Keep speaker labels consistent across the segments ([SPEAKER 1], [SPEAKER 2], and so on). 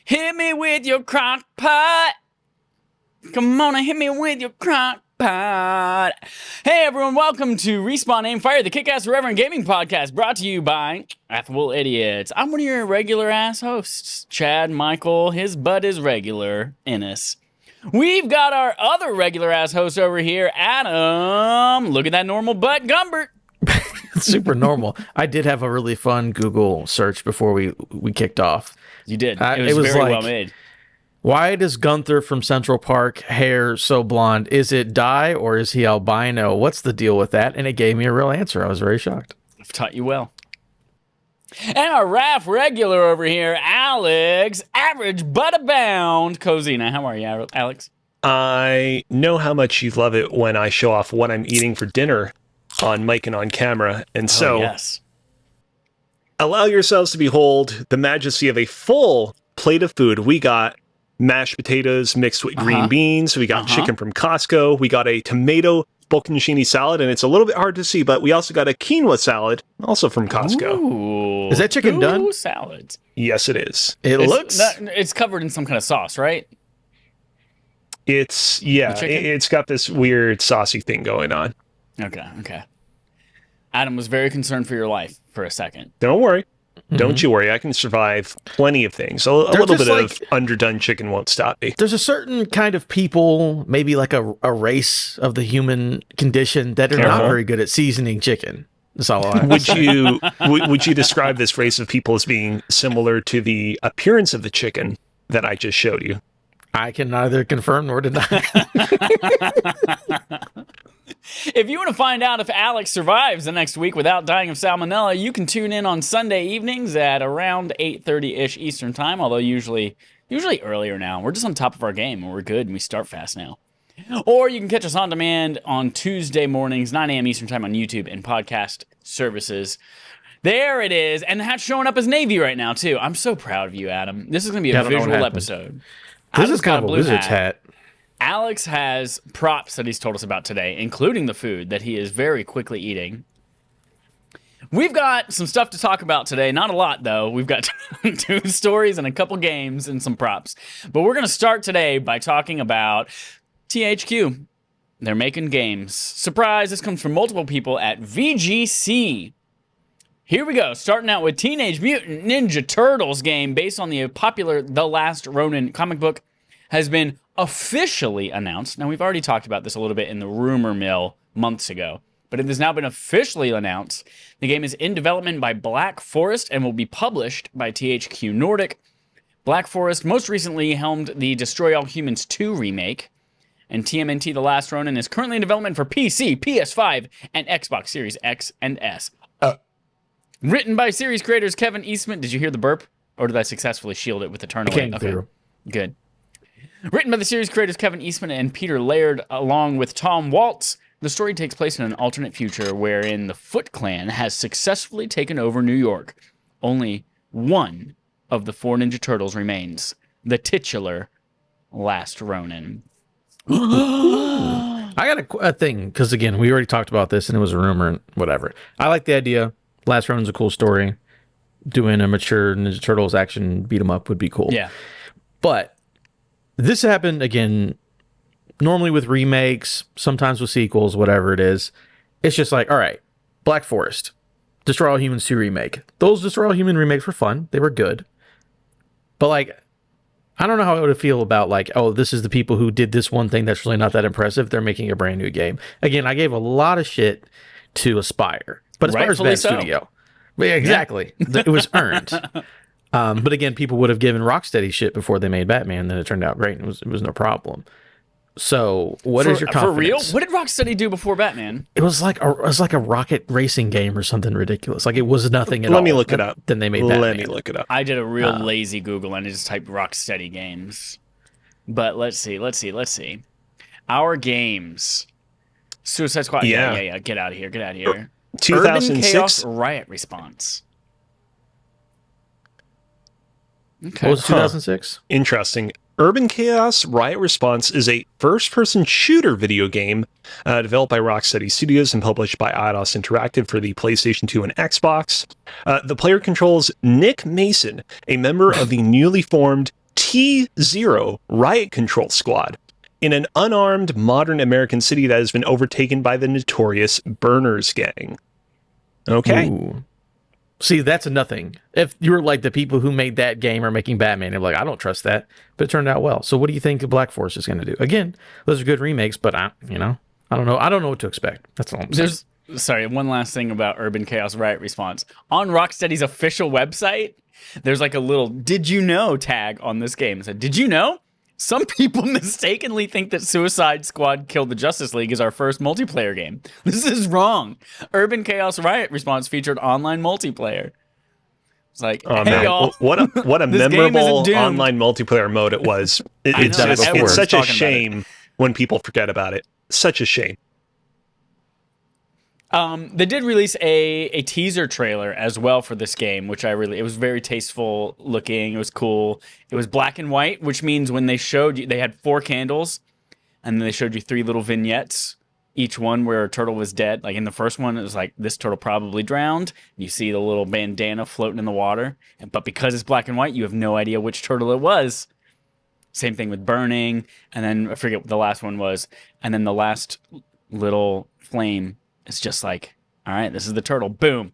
[SPEAKER 1] Hit me with your crock pot. Come on and hit me with your crock pot. Hey everyone, welcome to Respawn Aim Fire, the Kick-Ass Irreverent Gaming Podcast, brought to you by Affable Idiots. I'm one of your regular ass hosts, Chad Michael. His butt is regular, Ennis. We've got our other regular ass host over here, Adam. Look at that normal butt, Gumbert.
[SPEAKER 2] Super normal. I did have a really fun Google search before we kicked off.
[SPEAKER 1] You did. It was very well made.
[SPEAKER 2] Why does Gunther from Central Park hair so blonde? Is it dye or is he albino? What's the deal with that? And it gave me a real answer. I was very shocked.
[SPEAKER 1] I've taught you well. And our RAF regular over here, Alex, average but abound. Cozina, how are you, Alex?
[SPEAKER 3] I know how much you love it when I show off what I'm eating for dinner on mic and on camera. And so,
[SPEAKER 1] yes.
[SPEAKER 3] Allow yourselves to behold the majesty of a full plate of food. We got mashed potatoes mixed with green beans. We got chicken from Costco. We got a tomato bocconcini salad, and it's a little bit hard to see, but we also got a quinoa salad, also from Costco.
[SPEAKER 1] Ooh.
[SPEAKER 2] Is that chicken done?
[SPEAKER 1] Salads.
[SPEAKER 3] Yes, it is.
[SPEAKER 1] It's covered in some kind of sauce, right?
[SPEAKER 3] It's got this weird saucy thing going on.
[SPEAKER 1] Okay. Adam was very concerned for your life for a second.
[SPEAKER 3] Don't worry. Don't you worry. I can survive plenty of things. A little bit of underdone chicken won't stop me.
[SPEAKER 2] There's a certain kind of people, maybe like a race of the human condition, that are not very good at seasoning chicken. That's all I
[SPEAKER 3] would you would you describe this race of people as being similar to the appearance of the chicken that I just showed you?
[SPEAKER 2] I can neither confirm nor deny.
[SPEAKER 1] If you want to find out if Alex survives the next week without dying of salmonella, you can tune in on Sunday evenings at around 8:30-ish Eastern Time, although usually earlier now. We're just on top of our game, and we're good, and we start fast now. Or you can catch us on demand on Tuesday mornings, 9 a.m. Eastern Time on YouTube and podcast services. There it is, and the hat's showing up as Navy right now, too. I'm so proud of you, Adam. This is going to be a visual episode.
[SPEAKER 2] This is kind of a wizard's hat.
[SPEAKER 1] Alex has props that he's told us about today, including the food that he is very quickly eating. We've got some stuff to talk about today. Not a lot, though. We've got 2 stories and a couple games and some props. But we're going to start today by talking about THQ. They're making games. Surprise, this comes from multiple people at VGC. Here we go, starting out with Teenage Mutant Ninja Turtles game based on the popular The Last Ronin comic book has been officially announced. Now, we've already talked about this a little bit in the rumor mill months ago, but it has now been officially announced. The game is in development by Black Forest and will be published by THQ Nordic. Black Forest most recently helmed the Destroy All Humans 2 remake, and TMNT The Last Ronin is currently in development for PC, PS5, and Xbox Series X and S. Written by series creators Kevin Eastman. Did you hear the burp? Or did I successfully shield it with the turn away?
[SPEAKER 2] Okay,
[SPEAKER 1] good. Written by the series creators Kevin Eastman and Peter Laird, along with Tom Waltz, the story takes place in an alternate future wherein the Foot Clan has successfully taken over New York. Only one of the 4 Ninja Turtles remains, the titular Last Ronin.
[SPEAKER 2] I got a thing, because again, we already talked about this and it was a rumor and whatever. I like the idea. Last Ronin's a cool story. Doing a mature Ninja Turtles action beat 'em up would be cool.
[SPEAKER 1] Yeah.
[SPEAKER 2] But this happened, again, normally with remakes, sometimes with sequels, whatever it is. It's just like, all right, Black Forest, Destroy All Humans 2 remake. Those Destroy All Human remakes were fun. They were good. But, like, I don't know how I would feel about, like, oh, this is the people who did this one thing that's really not that impressive. They're making a brand new game. Again, I gave a lot of shit to Aspyr. But Aspyr's a bad studio. Yeah, exactly. It was earned. But again, people would have given Rocksteady shit before they made Batman, then it turned out great, and it was no problem. So, what is your confidence?
[SPEAKER 1] For real? What did Rocksteady do before Batman?
[SPEAKER 2] It was like a rocket racing game or something ridiculous. Like, it was nothing at all.
[SPEAKER 3] Let me look it up.
[SPEAKER 2] Then they made Batman.
[SPEAKER 3] Let me look it up.
[SPEAKER 1] I did a real lazy Google and I just typed Rocksteady games. But let's see. Our games. Suicide Squad. Yeah. Get out of here.
[SPEAKER 3] 2006
[SPEAKER 1] Urban Chaos Riot Response. Okay.
[SPEAKER 2] What was 2006?
[SPEAKER 3] Interesting. Urban Chaos Riot Response is a first-person shooter video game developed by Rocksteady Studios and published by Eidos Interactive for the PlayStation 2 and Xbox. The player controls Nick Mason, a member of the newly formed T-Zero Riot Control Squad, in an unarmed modern American city that has been overtaken by the notorious Burners Gang. Okay.
[SPEAKER 2] Ooh. See, that's a nothing. If you were like the people who made that game are making Batman, they're like, I don't trust that, but it turned out well. So what do you think Black Forest is going to do? Again, those are good remakes, but I don't know. I don't know what to expect. That's all I'm saying.
[SPEAKER 1] Sorry, one last thing about Urban Chaos Riot Response. On Rocksteady's official website, there's like a little "Did you know?" tag on this game. It said, "Did you know? Some people mistakenly think that Suicide Squad Killed the Justice League is our first multiplayer game. This is wrong. Urban Chaos Riot Response featured online multiplayer." It's like,
[SPEAKER 3] oh,
[SPEAKER 1] hey,
[SPEAKER 3] man.
[SPEAKER 1] y'all.
[SPEAKER 3] What a memorable online multiplayer mode it was. It's such a shame when people forget about it. Such a shame.
[SPEAKER 1] They did release a teaser trailer as well for this game, which it was very tasteful looking. It was cool. It was black and white, which means when they showed you, they had 4 candles, and then they showed you 3 little vignettes, each one where a turtle was dead. Like in the first one, it was like, this turtle probably drowned. You see the little bandana floating in the water, but because it's black and white, you have no idea which turtle it was. Same thing with burning, and then I forget what the last one was, and then the last little flame, it's just like, all right, this is the turtle. Boom.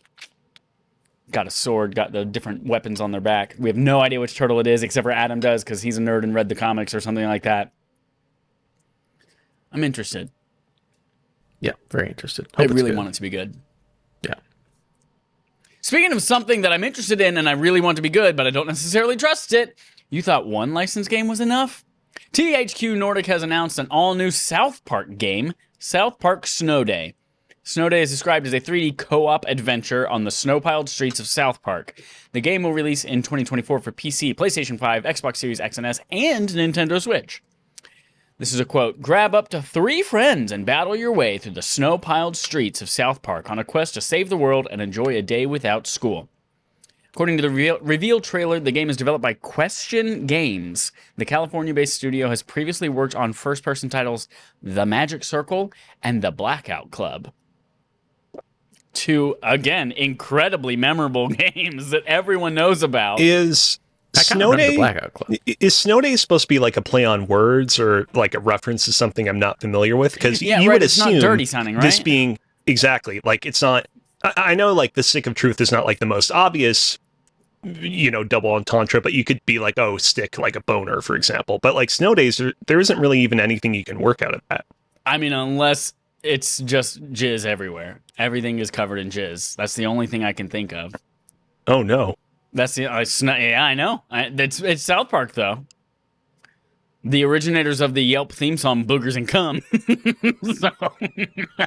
[SPEAKER 1] Got a sword, got the different weapons on their back. We have no idea which turtle it is, except for Adam does, because he's a nerd and read the comics or something like that. I'm interested.
[SPEAKER 2] Yeah, very interested.
[SPEAKER 1] I really want it to be good.
[SPEAKER 2] Yeah.
[SPEAKER 1] Speaking of something that I'm interested in and I really want to be good, but I don't necessarily trust it, you thought one licensed game was enough? THQ Nordic has announced an all-new South Park game, South Park Snow Day. Snow Day is described as a 3D co-op adventure on the snow-piled streets of South Park. The game will release in 2024 for PC, PlayStation 5, Xbox Series X and S, and Nintendo Switch. This is a quote, "Grab up to 3 friends and battle your way through the snow-piled streets of South Park on a quest to save the world and enjoy a day without school." According to the reveal trailer, the game is developed by Question Games. The California-based studio has previously worked on first-person titles The Magic Circle and The Blackout Club. 2, again, incredibly memorable games that everyone knows about.
[SPEAKER 3] Is Snow Day supposed to be like a play on words or like a reference to something I'm not familiar with? Because you would assume
[SPEAKER 1] it's not dirty sounding, right?
[SPEAKER 3] This being exactly like it's not. I know like the stick of truth is not like the most obvious, double entendre, but you could be like, oh, stick like a boner, for example. But like Snow Days, there isn't really even anything you can work out of that.
[SPEAKER 1] I mean, unless it's just jizz everywhere. Everything is covered in jizz. That's the only thing I can think of.
[SPEAKER 3] Oh no.
[SPEAKER 1] That's the yeah, I know. It's South Park though. The originators of the Yelp theme song "Boogers and Cum."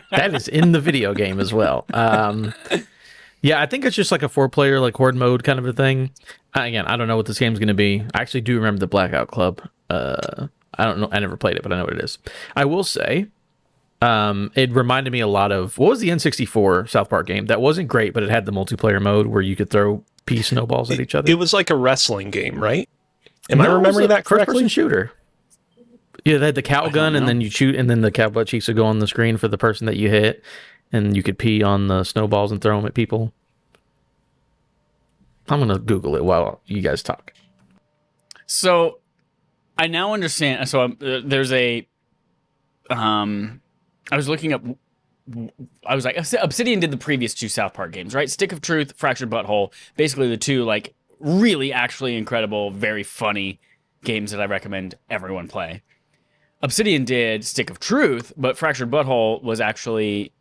[SPEAKER 2] That is in the video game as well. Yeah, I think it's just like a 4-player like horde mode kind of a thing. Again, I don't know what this game's going to be. I actually do remember the Blackout Club. I don't know. I never played it, but I know what it is. I will say, it reminded me a lot of what was the N64 South Park game that wasn't great, but it had the multiplayer mode where you could throw pea snowballs at each other.
[SPEAKER 3] It was like a wrestling game, right? Am I remembering that correctly?
[SPEAKER 2] First-person shooter. Yeah, they had the cow gun, and then you shoot, and then the cow butt cheeks would go on the screen for the person that you hit, and you could pee on the snowballs and throw them at people. I'm gonna Google it while you guys talk.
[SPEAKER 1] So, I now understand. So there's a. I was looking up. I was like, Obsidian did the previous 2 South Park games, right? Stick of Truth, Fractured Butthole. Basically, the 2 like really, actually incredible, very funny games that I recommend everyone play. Obsidian did Stick of Truth, but Fractured Butthole was actually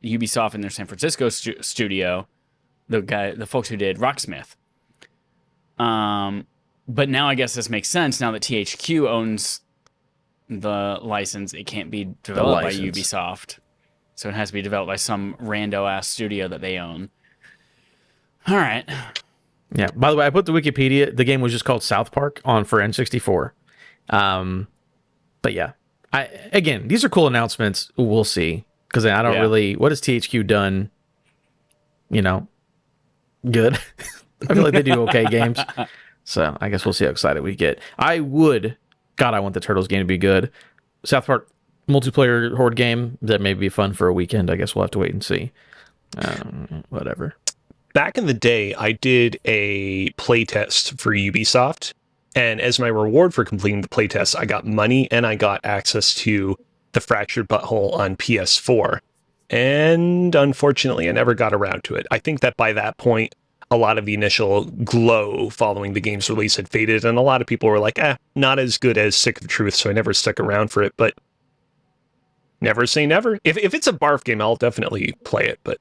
[SPEAKER 1] Ubisoft in their San Francisco studio. The folks who did Rocksmith. But now I guess this makes sense. Now that THQ owns the license, it can't be developed by Ubisoft. So it has to be developed by some rando-ass studio that they own. All right.
[SPEAKER 2] Yeah. By the way, I put the Wikipedia. The game was just called South Park for N64. But yeah, again, these are cool announcements. We'll see. Because I don't really... What has THQ done? Good. I feel like they do okay games. So I guess we'll see how excited we get. I would God, I want the Turtles game to be good. South Park multiplayer horde game, that may be fun for a weekend. I guess we'll have to wait and see. Whatever.
[SPEAKER 3] Back in the day, I did a playtest for Ubisoft, and as my reward for completing the playtest, I got money and I got access to the Fractured Butthole on PS4. And unfortunately, I never got around to it. I think that by that point, a lot of the initial glow following the game's release had faded, and a lot of people were like, not as good as Stick of Truth, so I never stuck around for it, but never say never. If it's a barf game, I'll definitely play it, but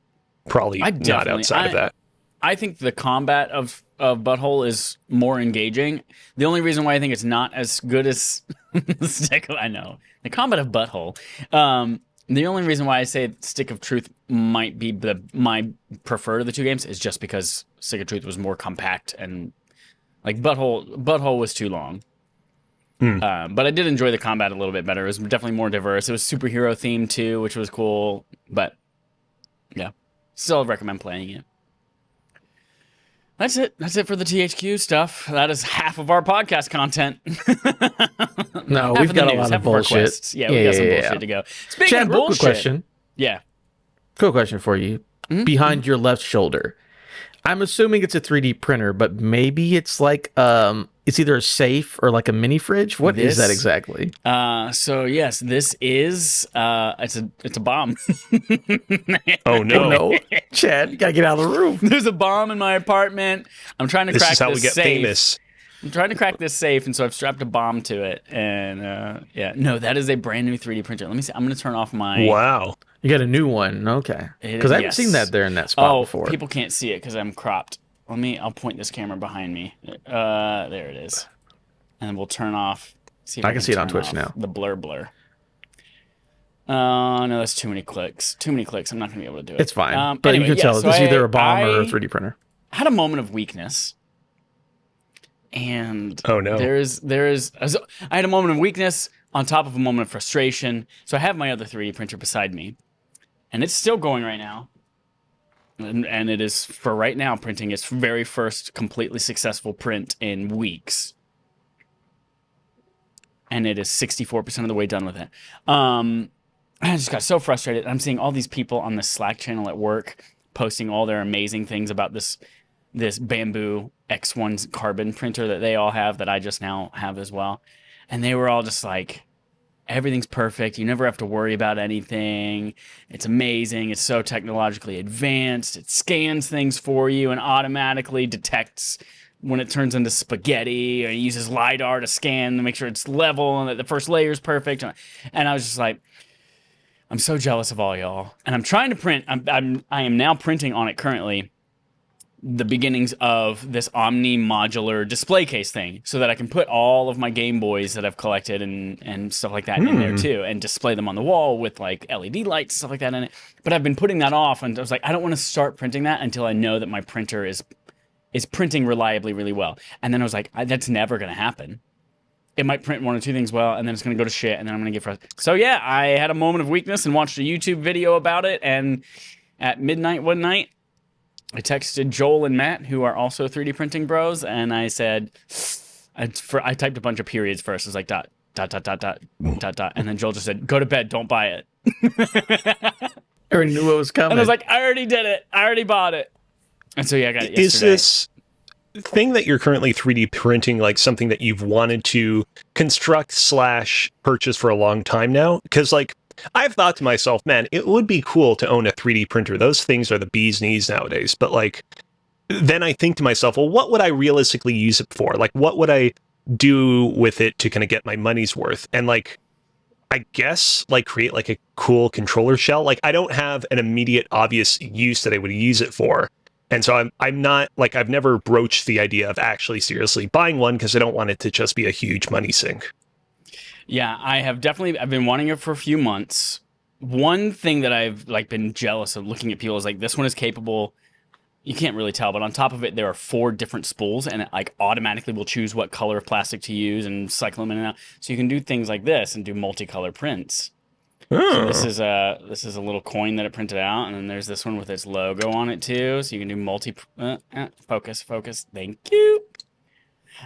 [SPEAKER 3] probably not outside of that.
[SPEAKER 1] I think the combat of Butthole is more engaging. The only reason why I think it's not as good as Stick of... I know. The combat of Butthole. The only reason why I say Stick of Truth might be my preferred of the two games is just because Stick of Truth was more compact and like Butthole was too long. But I did enjoy the combat a little bit better. It was definitely more diverse. It was superhero themed too, which was cool. But yeah, still recommend playing it. That's it. That's it for the THQ stuff. That is half of our podcast content.
[SPEAKER 2] No, we've got a lot of bullshit.
[SPEAKER 1] Yeah, we got some bullshit to go. Speaking
[SPEAKER 2] Chad,
[SPEAKER 1] of bullshit,
[SPEAKER 2] quick question.
[SPEAKER 1] Yeah.
[SPEAKER 2] Cool question for you. Behind your left shoulder, I'm assuming it's a 3D printer, but maybe it's like it's either a safe or like a mini fridge. What is that exactly?
[SPEAKER 1] So yes, this is it's a bomb.
[SPEAKER 3] Oh no,
[SPEAKER 2] Chad, you gotta get out of the room.
[SPEAKER 1] There's a bomb in my apartment. I'm trying to crack this safe.
[SPEAKER 3] This is how we get famous.
[SPEAKER 1] I'm trying to crack this safe, and so I've strapped a bomb to it. And yeah, no, that is a brand new 3D printer. Let me see. I'm gonna turn off my.
[SPEAKER 3] Wow.
[SPEAKER 2] You got a new one, okay? Because I haven't seen that there in that spot before.
[SPEAKER 1] People can't see it because I'm cropped. I'll point this camera behind me. There it is. And we'll turn off. See if
[SPEAKER 2] I can see it on Twitch now.
[SPEAKER 1] The blur. No, that's too many clicks. Too many clicks. I'm not going to be able to do it.
[SPEAKER 2] It's fine. But
[SPEAKER 1] anyway,
[SPEAKER 2] you can tell
[SPEAKER 1] so
[SPEAKER 2] this is either a bomb or a 3D printer.
[SPEAKER 1] I had a moment of weakness. And
[SPEAKER 3] oh no,
[SPEAKER 1] I had a moment of weakness on top of a moment of frustration. So I have my other 3D printer beside me. And it's still going right now. And it is, for right now, printing its very first completely successful print in weeks. And it is 64% of the way done with it. I just got so frustrated. I'm seeing all these people on this Slack channel at work posting all their amazing things about this Bamboo X1 carbon printer that they all have, that I just now have as well. And they were all just like, everything's perfect. You never have to worry about anything. It's amazing. It's so technologically advanced. It scans things for you and automatically detects when it turns into spaghetti, or it uses LiDAR to scan to make sure it's level and that the first layer is perfect. And I was just like, I'm so jealous of all y'all. And I'm trying to print. I am now printing on it currently the beginnings of this Omni modular display case thing, so that I can put all of my Game Boys that I've collected and stuff like that in there too, and display them on the wall with like LED lights and stuff like that in it. But I've been putting that off, and I was like, I don't want to start printing that until I know that my printer is printing reliably really well. And then I was like, that's never going to happen. It might print one or two things well, and then it's going to go to shit, and then I'm going to get frustrated. So yeah, I had a moment of weakness and watched a YouTube video about it, and at midnight one night, I texted Joel and Matt, who are also 3D printing bros, and I said, I typed a bunch of periods first. I was like, dot, and then Joel just said, go to bed, don't buy it.
[SPEAKER 2] I already knew what was coming.
[SPEAKER 1] And I was like, I already did it. I already bought it. And so yeah, I got it yesterday.
[SPEAKER 3] Is this thing that you're currently 3D printing like something that you've wanted to construct / purchase for a long time now? Because like, I've thought to myself, man, it would be cool to own a 3D printer. Those things are the bee's knees nowadays. But like, then I think to myself, well, what would I realistically use it for? Like, what would I do with it to kind of get my money's worth? And like, I guess like create like a cool controller shell. Like, I don't have an immediate obvious use that I would use it for. And so I'm not like, I've never broached the idea of actually seriously buying one, because I don't want it to just be a huge money sink.
[SPEAKER 1] Yeah, I've been wanting it for a few months. One thing that I've like been jealous of looking at people is like, this one is capable. You can't really tell, but on top of it, there are 4 different spools, and it like automatically will choose what color of plastic to use and cycle them in and out. So you can do things like this and do multicolor prints. So this is a little coin that it printed out, and then there's this one with its logo on it too. So you can do focus. Thank you.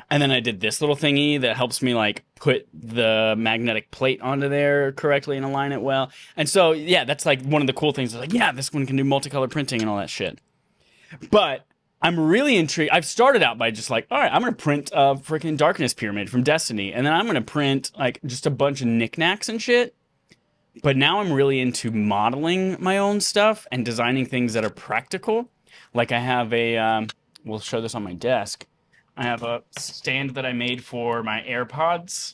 [SPEAKER 1] And then I did this little thingy that helps me like put the magnetic plate onto there correctly and align it well. And so, yeah, that's like one of the cool things. Like, yeah, this one can do multicolor printing and all that shit. But I'm really intrigued. I've started out by just like, all right, I'm going to print a freaking Darkness Pyramid from Destiny. And then I'm going to print like just a bunch of knickknacks and shit. But now I'm really into modeling my own stuff and designing things that are practical. Like I have we'll show this on my desk. I have a stand that I made for my AirPods.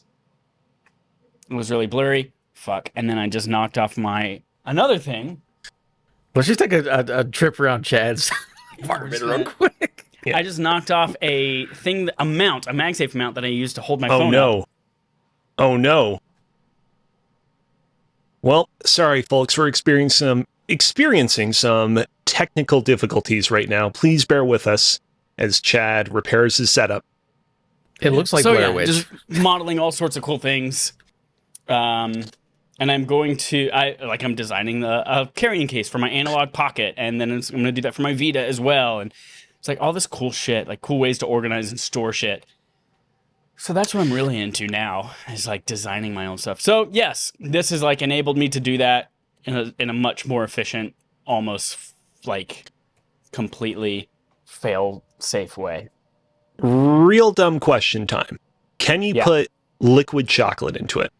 [SPEAKER 1] It was really blurry. Fuck. And then I just knocked off another thing.
[SPEAKER 2] Let's just take a trip around Chad's apartment real quick.
[SPEAKER 1] Yeah. I just knocked off a thing, a MagSafe mount that I used to hold my phone up.
[SPEAKER 3] Oh no. Well, sorry folks, we're experiencing some technical difficulties right now. Please bear with us as Chad repairs his setup.
[SPEAKER 2] It looks like Blair Witch.
[SPEAKER 1] Just modeling all sorts of cool things. And I'm going to, I'm designing a carrying case for my analog pocket, and then I'm going to do that for my Vita as well. And it's like all this cool shit, like cool ways to organize and store shit. So that's what I'm really into now, is like designing my own stuff. So yes, this has like enabled me to do that in a much more efficient, almost like completely fail-safe way.
[SPEAKER 3] Real dumb question time. Can you put liquid chocolate into it?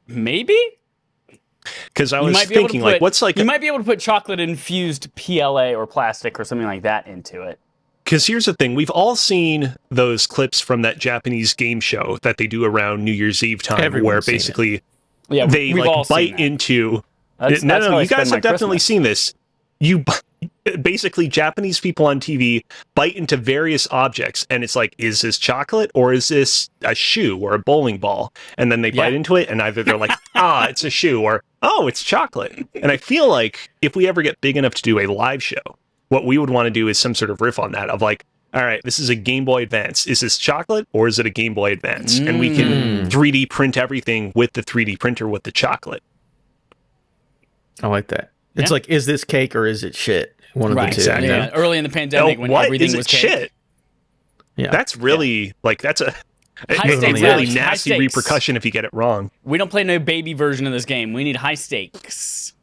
[SPEAKER 1] Maybe?
[SPEAKER 3] Because I was thinking, what's like...
[SPEAKER 1] You might be able to put chocolate-infused PLA or plastic or something like that into it.
[SPEAKER 3] Because here's the thing. We've all seen those clips from that Japanese game show that they do around New Year's Eve time, where basically they like bite into... No, you guys have definitely seen this. Basically, Japanese people on TV bite into various objects, and it's like, is this chocolate or is this a shoe or a bowling ball? And then they bite into it, and either they're like, it's a shoe, or it's chocolate. And I feel like if we ever get big enough to do a live show, what we would want to do is some sort of riff on that of like, all right, this is a Game Boy Advance. Is this chocolate or is it a Game Boy Advance? And we can 3D print everything with the 3D printer with the chocolate.
[SPEAKER 2] I like that. It's like, is this cake or is it shit? One of the two.
[SPEAKER 3] Exactly.
[SPEAKER 1] Yeah. Early in the pandemic, when everything was cake.
[SPEAKER 3] Shit? Yeah. That's really that's a really nasty repercussion if you get it wrong.
[SPEAKER 1] We don't play no baby version of this game. We need high stakes.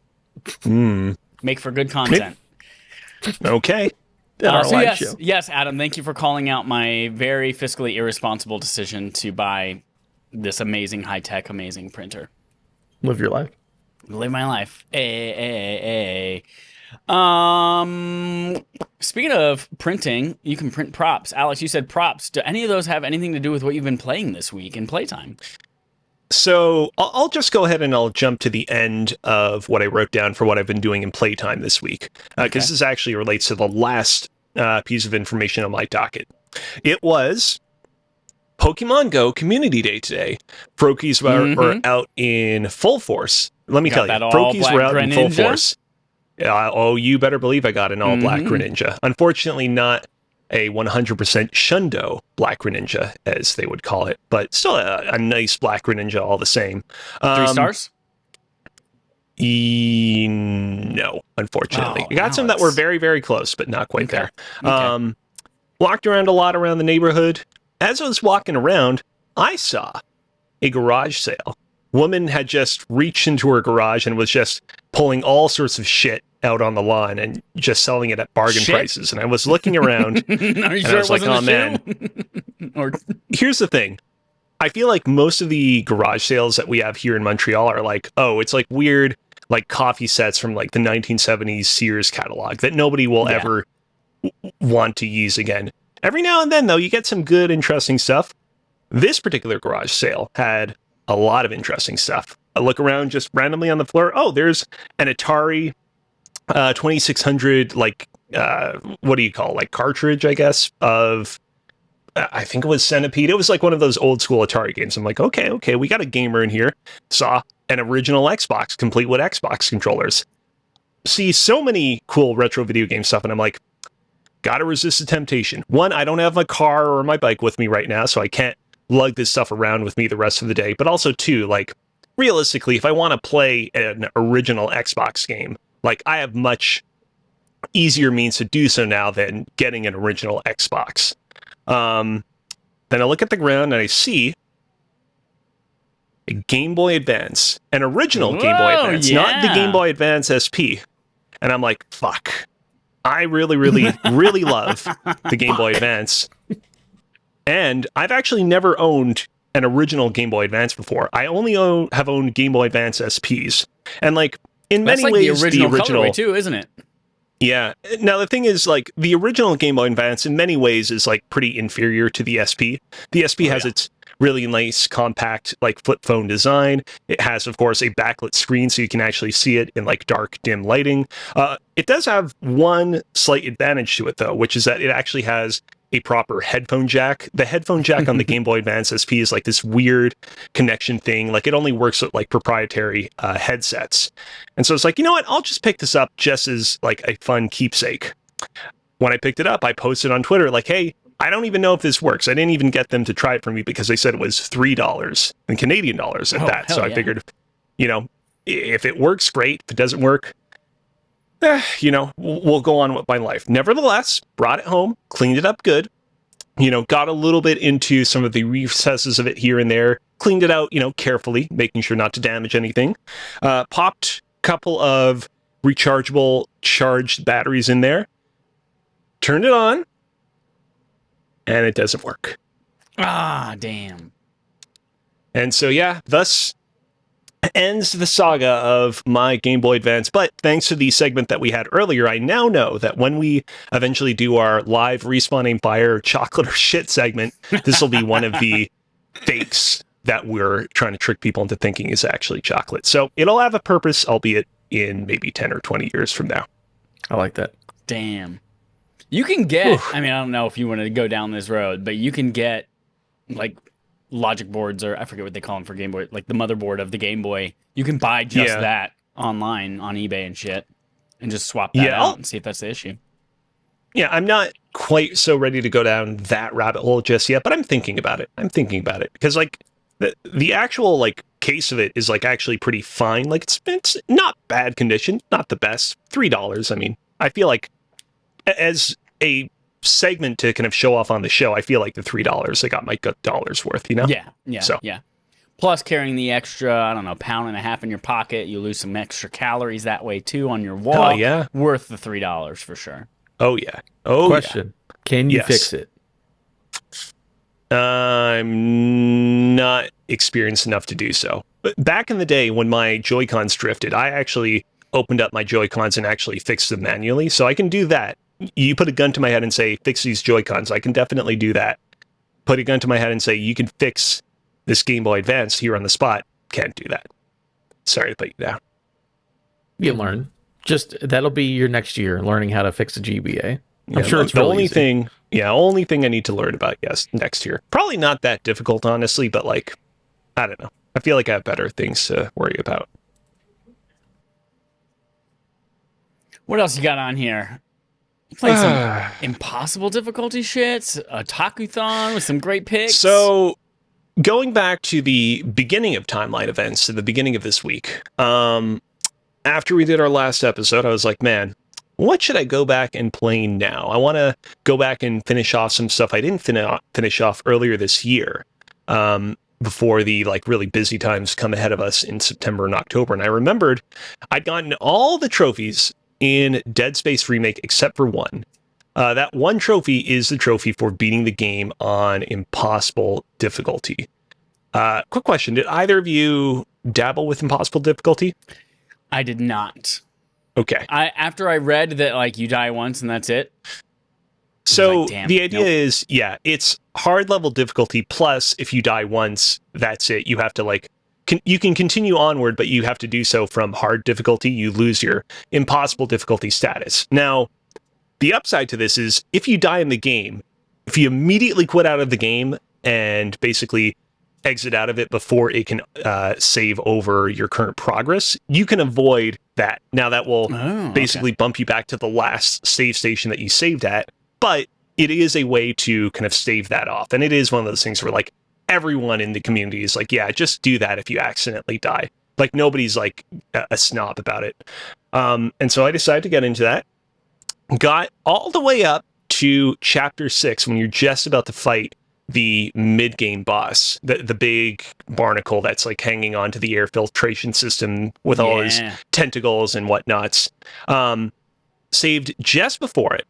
[SPEAKER 1] Make for good content.
[SPEAKER 3] Okay.
[SPEAKER 1] Yes, Adam, thank you for calling out my very fiscally irresponsible decision to buy this amazing high-tech, amazing printer.
[SPEAKER 2] Live your life.
[SPEAKER 1] Live my life. Speaking of printing, you can print props. Alex, you said props. Do any of those have anything to do with what you've been playing this week in playtime?
[SPEAKER 3] So I'll just go ahead and I'll jump to the end of what I wrote down for what I've been doing in playtime this week, because this actually relates to the last piece of information on my docket. It was Pokemon Go Community Day today. Prokies were out in full force. Let me tell you, Prokies were out in full force. You better believe I got an all-black Greninja. Unfortunately, not a 100% Shundo Black Greninja, as they would call it, but still a nice Black Greninja all the same.
[SPEAKER 1] 3 stars?
[SPEAKER 3] No, unfortunately. I got some that were very, very close, but not quite there. Okay. Walked around a lot around the neighborhood. As I was walking around, I saw a garage sale. Woman had just reached into her garage and was just pulling all sorts of shit out on the lawn and just selling it at bargain prices. And I was looking around and I was like, oh man. Here's the thing. I feel like most of the garage sales that we have here in Montreal are like, it's like weird, like coffee sets from like the 1970s Sears catalog that nobody will ever want to use again. Every now and then, though, you get some good, interesting stuff. This particular garage sale had a lot of interesting stuff. I look around just randomly on the floor. Oh, there's an Atari 2600, what do you call, cartridge, I guess, of, I think it was Centipede. It was like one of those old school Atari games. I'm like, okay, we got a gamer in here. Saw an original Xbox, complete with Xbox controllers. See so many cool retro video game stuff, and I'm like, gotta resist the temptation. One, I don't have my car or my bike with me right now, so I can't lug this stuff around with me the rest of the day. But also, too, realistically, if I want to play an original Xbox game, I have much easier means to do so now than getting an original Xbox. Then I look at the ground and I see a Game Boy Advance, an original Game Boy Advance, not the Game Boy Advance SP. And I'm like, fuck. I really, really, really love the Game Boy Advance. And I've actually never owned an original Game Boy Advance before. I only have owned Game Boy Advance SPs. And like, in
[SPEAKER 1] That's
[SPEAKER 3] many ways,
[SPEAKER 1] the original colorway too, isn't it?
[SPEAKER 3] Yeah. Now, the thing is, like, the original Game Boy Advance, in many ways, is, like, pretty inferior to the SP. The SP has its really nice, compact, like, flip phone design. It has, of course, a backlit screen, so you can actually see it in, like, dark, dim lighting. It does have one slight advantage to it, though, which is that it actually has a proper headphone jack. The headphone jack on the Game Boy Advance SP is like this weird connection thing. Like, it only works with like proprietary headsets. And so it's like, you know what? I'll just pick this up just as like a fun keepsake. When I picked it up, I posted on Twitter like, hey, I don't even know if this works. I didn't even get them to try it for me because they said it was $3 in Canadian dollars at that. So I figured, you know, if it works, great. If it doesn't work, you know, we'll go on with my life. Nevertheless, brought it home, cleaned it up good, you know, got a little bit into some of the recesses of it here and there, cleaned it out, you know, carefully, making sure not to damage anything. Popped a couple of rechargeable charged batteries in there, turned it on, and it doesn't work.
[SPEAKER 1] Ah, damn.
[SPEAKER 3] And so, yeah, thus ends the saga of my Game Boy Advance. But thanks to the segment that we had earlier, I now know that when we eventually do our live Respawning Fire chocolate or shit segment, this will be one of the fakes that we're trying to trick people into thinking is actually chocolate. So it'll have a purpose, albeit in maybe 10 or 20 years from now.
[SPEAKER 2] I like that.
[SPEAKER 1] Damn. You can get, I mean, I don't know if you want to go down this road, but you can get like logic boards, or I forget what they call them for Game Boy, like the motherboard of the Game Boy. You can buy just that online on eBay and shit and just swap that out and see if that's the issue.
[SPEAKER 3] Yeah, I'm not quite so ready to go down that rabbit hole just yet, but I'm thinking about it. Because like the actual like case of it is like actually pretty fine. Like it's not bad condition, not the best. $3. I mean, I feel like as a segment to kind of show off on the show, I feel like the $3 I got my good dollars worth, you know?
[SPEAKER 1] Yeah. Plus carrying the extra, I don't know, pound and a half in your pocket, you lose some extra calories that way too on your walk.
[SPEAKER 3] Oh yeah,
[SPEAKER 1] worth the $3 for sure.
[SPEAKER 3] Oh yeah. Oh
[SPEAKER 2] question: can you fix it?
[SPEAKER 3] I'm not experienced enough to do so. But back in the day when my Joy-Cons drifted, I actually opened up my Joy-Cons and actually fixed them manually, so I can do that. You put a gun to my head and say, fix these Joy-Cons. I can definitely do that. Put a gun to my head and say, you can fix this Game Boy Advance here on the spot. Can't do that. Sorry to put you down.
[SPEAKER 2] You learn. Just, that'll be your next year, learning how to fix a GBA. I'm sure it's
[SPEAKER 3] the
[SPEAKER 2] really
[SPEAKER 3] only
[SPEAKER 2] easy.
[SPEAKER 3] only thing I need to learn about, next year. Probably not that difficult, honestly, but like, I don't know. I feel like I have better things to worry about.
[SPEAKER 1] What else you got on here? You played some impossible difficulty shit, a Takuthon with some great picks.
[SPEAKER 3] So, going back to the beginning of Timeline events, to the beginning of this week, after we did our last episode, I was like, man, what should I go back and play now? I want to go back and finish off some stuff I didn't finish off earlier this year, before the like really busy times come ahead of us in September and October. And I remembered I'd gotten all the trophies in Dead Space Remake except for one. That one trophy is the trophy for beating the game on impossible difficulty. Quick question: did either of you dabble with impossible difficulty?
[SPEAKER 1] I did not.
[SPEAKER 3] Okay.
[SPEAKER 1] After I read that like you die once and that's it.
[SPEAKER 3] So
[SPEAKER 1] like, damn,
[SPEAKER 3] the idea is, it's hard level difficulty plus if you die once, that's it. You have to like you can continue onward, but you have to do so from hard difficulty. You lose your impossible difficulty status. Now, the upside to this is if you die in the game, if you immediately quit out of the game and basically exit out of it before it can save over your current progress, you can avoid that. Now, that will basically bump you back to the last save station that you saved at, but it is a way to kind of stave that off. And it is one of those things where like everyone in the community is like, yeah, just do that if you accidentally die. Like nobody's like a snob about it. And so I decided to get into that. Got all the way up to chapter 6 when you're just about to fight the mid-game boss, the big barnacle that's like hanging onto the air filtration system with all his tentacles and whatnots. Saved just before it.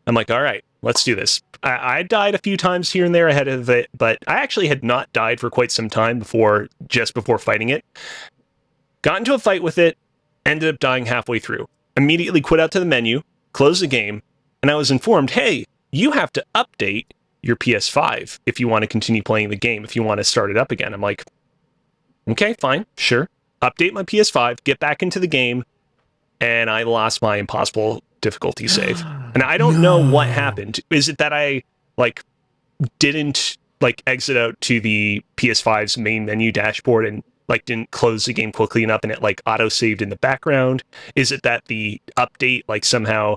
[SPEAKER 3] I'm like, all right, let's do this. I died a few times here and there ahead of it, but I actually had not died for quite some time just before fighting it. Got into a fight with it, ended up dying halfway through. Immediately quit out to the menu, closed the game, and I was informed, hey, you have to update your PS5 if you want to continue playing the game, if you want to start it up again. I'm like, okay, fine, sure. Update my PS5, get back into the game, and I lost my impossible difficulty save. And I don't know what happened. Is it that I didn't exit out to the PS5's main menu dashboard and didn't close the game quickly enough and it auto saved in the background? Is it that the update somehow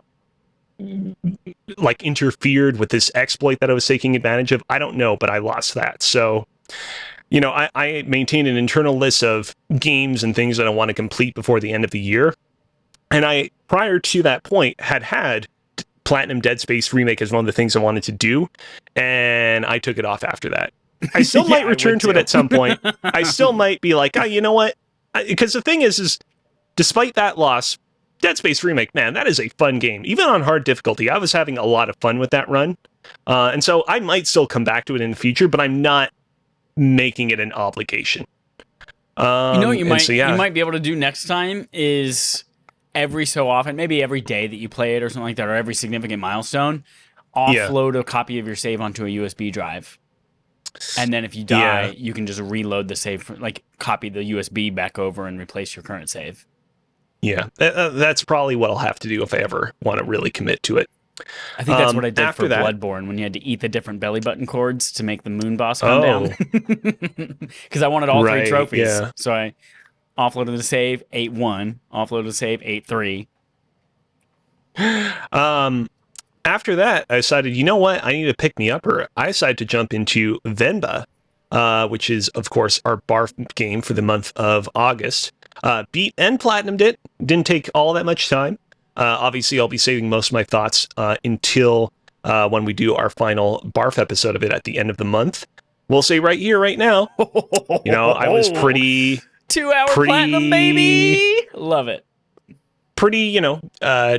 [SPEAKER 3] interfered with this exploit that I was taking advantage of? I don't know, but I lost that. So, I maintain an internal list of games and things that I want to complete before the end of the year. And I, prior to that point, had Platinum Dead Space Remake as one of the things I wanted to do, and I took it off after that. I still might return to it at some point. I still might be like, oh, you know what? Because the thing is despite that loss, Dead Space Remake, man, that is a fun game. Even on hard difficulty, I was having a lot of fun with that run. And so I might still come back to it in the future, but I'm not making it an obligation.
[SPEAKER 1] You know what you might be able to do next time is every so often, maybe every day that you play it or something like that, or every significant milestone, offload a copy of your save onto a USB drive. And then if you die, you can just reload the save, copy the USB back over and replace your current save.
[SPEAKER 3] Yeah, that's probably what I'll have to do if I ever want to really commit to it.
[SPEAKER 1] I think that's what I did for Bloodborne when you had to eat the different belly button chords to make the moon boss come down. Because I wanted all three trophies. Yeah. So I offloaded the save, 8-1. Offloaded the save, 8-3.
[SPEAKER 3] After that, I decided, you know what? I need to pick me upper. I decided to jump into Venba, which is, of course, our barf game for the month of August. Beat and platinumed it. Didn't take all that much time. Obviously, I'll be saving most of my thoughts until when we do our final barf episode of it at the end of the month. We'll say right here, right now, I was pretty...
[SPEAKER 1] 2-hour platinum, baby! Love it.
[SPEAKER 3] Pretty,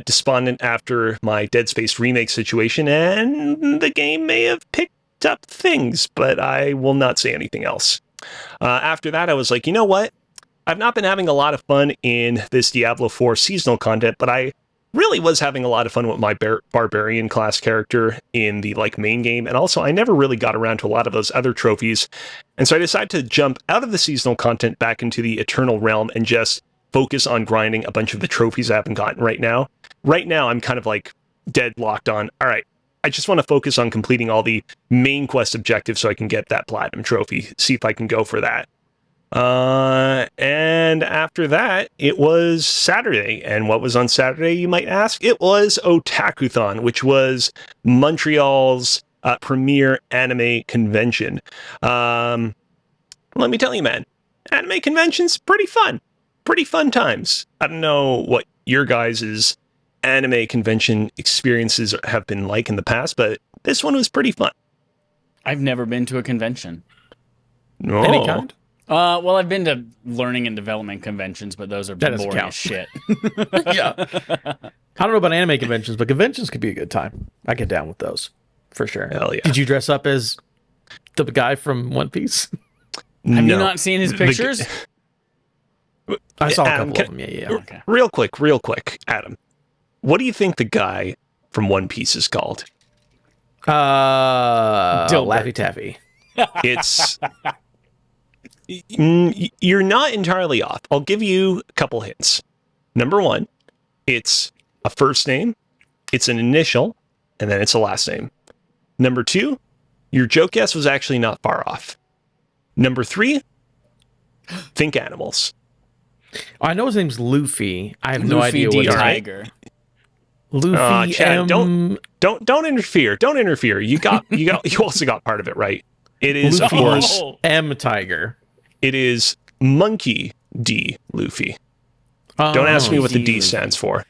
[SPEAKER 3] despondent after my Dead Space Remake situation, and the game may have picked up things, but I will not say anything else. After that, I was like, you know what? I've not been having a lot of fun in this Diablo 4 seasonal content, but I really was having a lot of fun with my Barbarian class character in the main game, and also I never really got around to a lot of those other trophies, and so I decided to jump out of the seasonal content back into the Eternal Realm and just focus on grinding a bunch of the trophies I haven't gotten right now. Right now, I'm kind of dead locked on, all right, I just want to focus on completing all the main quest objectives so I can get that platinum trophy, see if I can go for that. And after that, it was Saturday. And what was on Saturday, you might ask? It was Otakuthon, which was Montreal's premier anime convention. Let me tell you, man, anime convention's pretty fun. Pretty fun times. I don't know what your guys' anime convention experiences have been like in the past, but this one was pretty fun.
[SPEAKER 1] I've never been to a convention.
[SPEAKER 3] No.
[SPEAKER 2] Any kind?
[SPEAKER 1] Well, I've been to learning and development conventions, but those are boring as shit.
[SPEAKER 2] Yeah. I don't know about anime conventions, but conventions could be a good time. I get down with those, for sure.
[SPEAKER 3] Hell yeah.
[SPEAKER 2] Did you dress up as the guy from One Piece?
[SPEAKER 1] Have you not seen his pictures?
[SPEAKER 2] I saw
[SPEAKER 3] Adam,
[SPEAKER 2] a couple of them, yeah.
[SPEAKER 3] Okay. Real quick, Adam. What do you think the guy from One Piece is called?
[SPEAKER 2] Laffy Taffy.
[SPEAKER 3] It's... You're not entirely off. I'll give you a couple hints. Number one, it's a first name, it's an initial, and then it's a last name. Number two, your joke guess was actually not far off. Number three, think animals.
[SPEAKER 2] I know his name's Luffy. I have no idea what his
[SPEAKER 1] Tiger.
[SPEAKER 2] Luffy.
[SPEAKER 3] Chad, don't interfere. Don't interfere. You also got part of it right. It is,
[SPEAKER 2] Luffy
[SPEAKER 3] of course,
[SPEAKER 2] M Tiger.
[SPEAKER 3] It is Monkey D. Luffy. Don't ask me what the D stands for.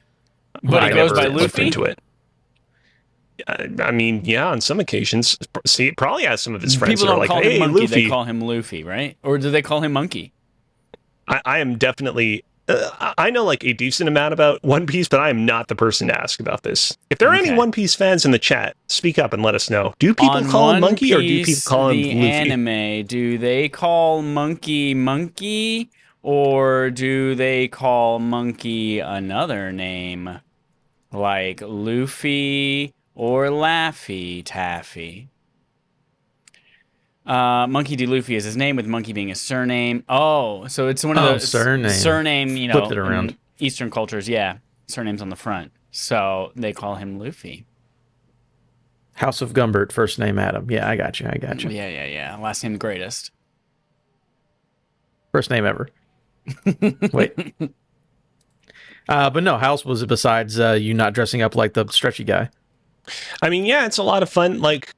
[SPEAKER 1] But it goes by Luffy?
[SPEAKER 3] Into it. I mean, yeah, on some occasions. See, it probably has some of his friends
[SPEAKER 1] People
[SPEAKER 3] that are
[SPEAKER 1] don't
[SPEAKER 3] like,
[SPEAKER 1] call
[SPEAKER 3] hey,
[SPEAKER 1] him Monkey,
[SPEAKER 3] Luffy.
[SPEAKER 1] they call him Luffy, right? Or do they call him Monkey?
[SPEAKER 3] I am definitely. I know like a decent amount about One Piece, but I am not the person to ask about this. If there are any
[SPEAKER 1] Okay.
[SPEAKER 3] One Piece fans in the chat, speak up and let us know. Do people
[SPEAKER 1] On
[SPEAKER 3] call him
[SPEAKER 1] One
[SPEAKER 3] Monkey or do people
[SPEAKER 1] Piece,
[SPEAKER 3] call him
[SPEAKER 1] the
[SPEAKER 3] Luffy?
[SPEAKER 1] anime, do they call Monkey Monkey, or do they call Monkey another name, like Luffy or Laffy Taffy? Monkey D. Luffy is his name, with Monkey being his surname. Oh, so it's one of the surname, you know,
[SPEAKER 2] Flipped it around.
[SPEAKER 1] in Eastern cultures, yeah, surname's on the front. So they call him Luffy.
[SPEAKER 2] House of Gumbert, first name Adam. Yeah, I got you.
[SPEAKER 1] Yeah. Last name the greatest.
[SPEAKER 2] First name ever. Wait. But no, House was besides you not dressing up like the stretchy guy.
[SPEAKER 3] I mean, yeah, it's a lot of fun. Like,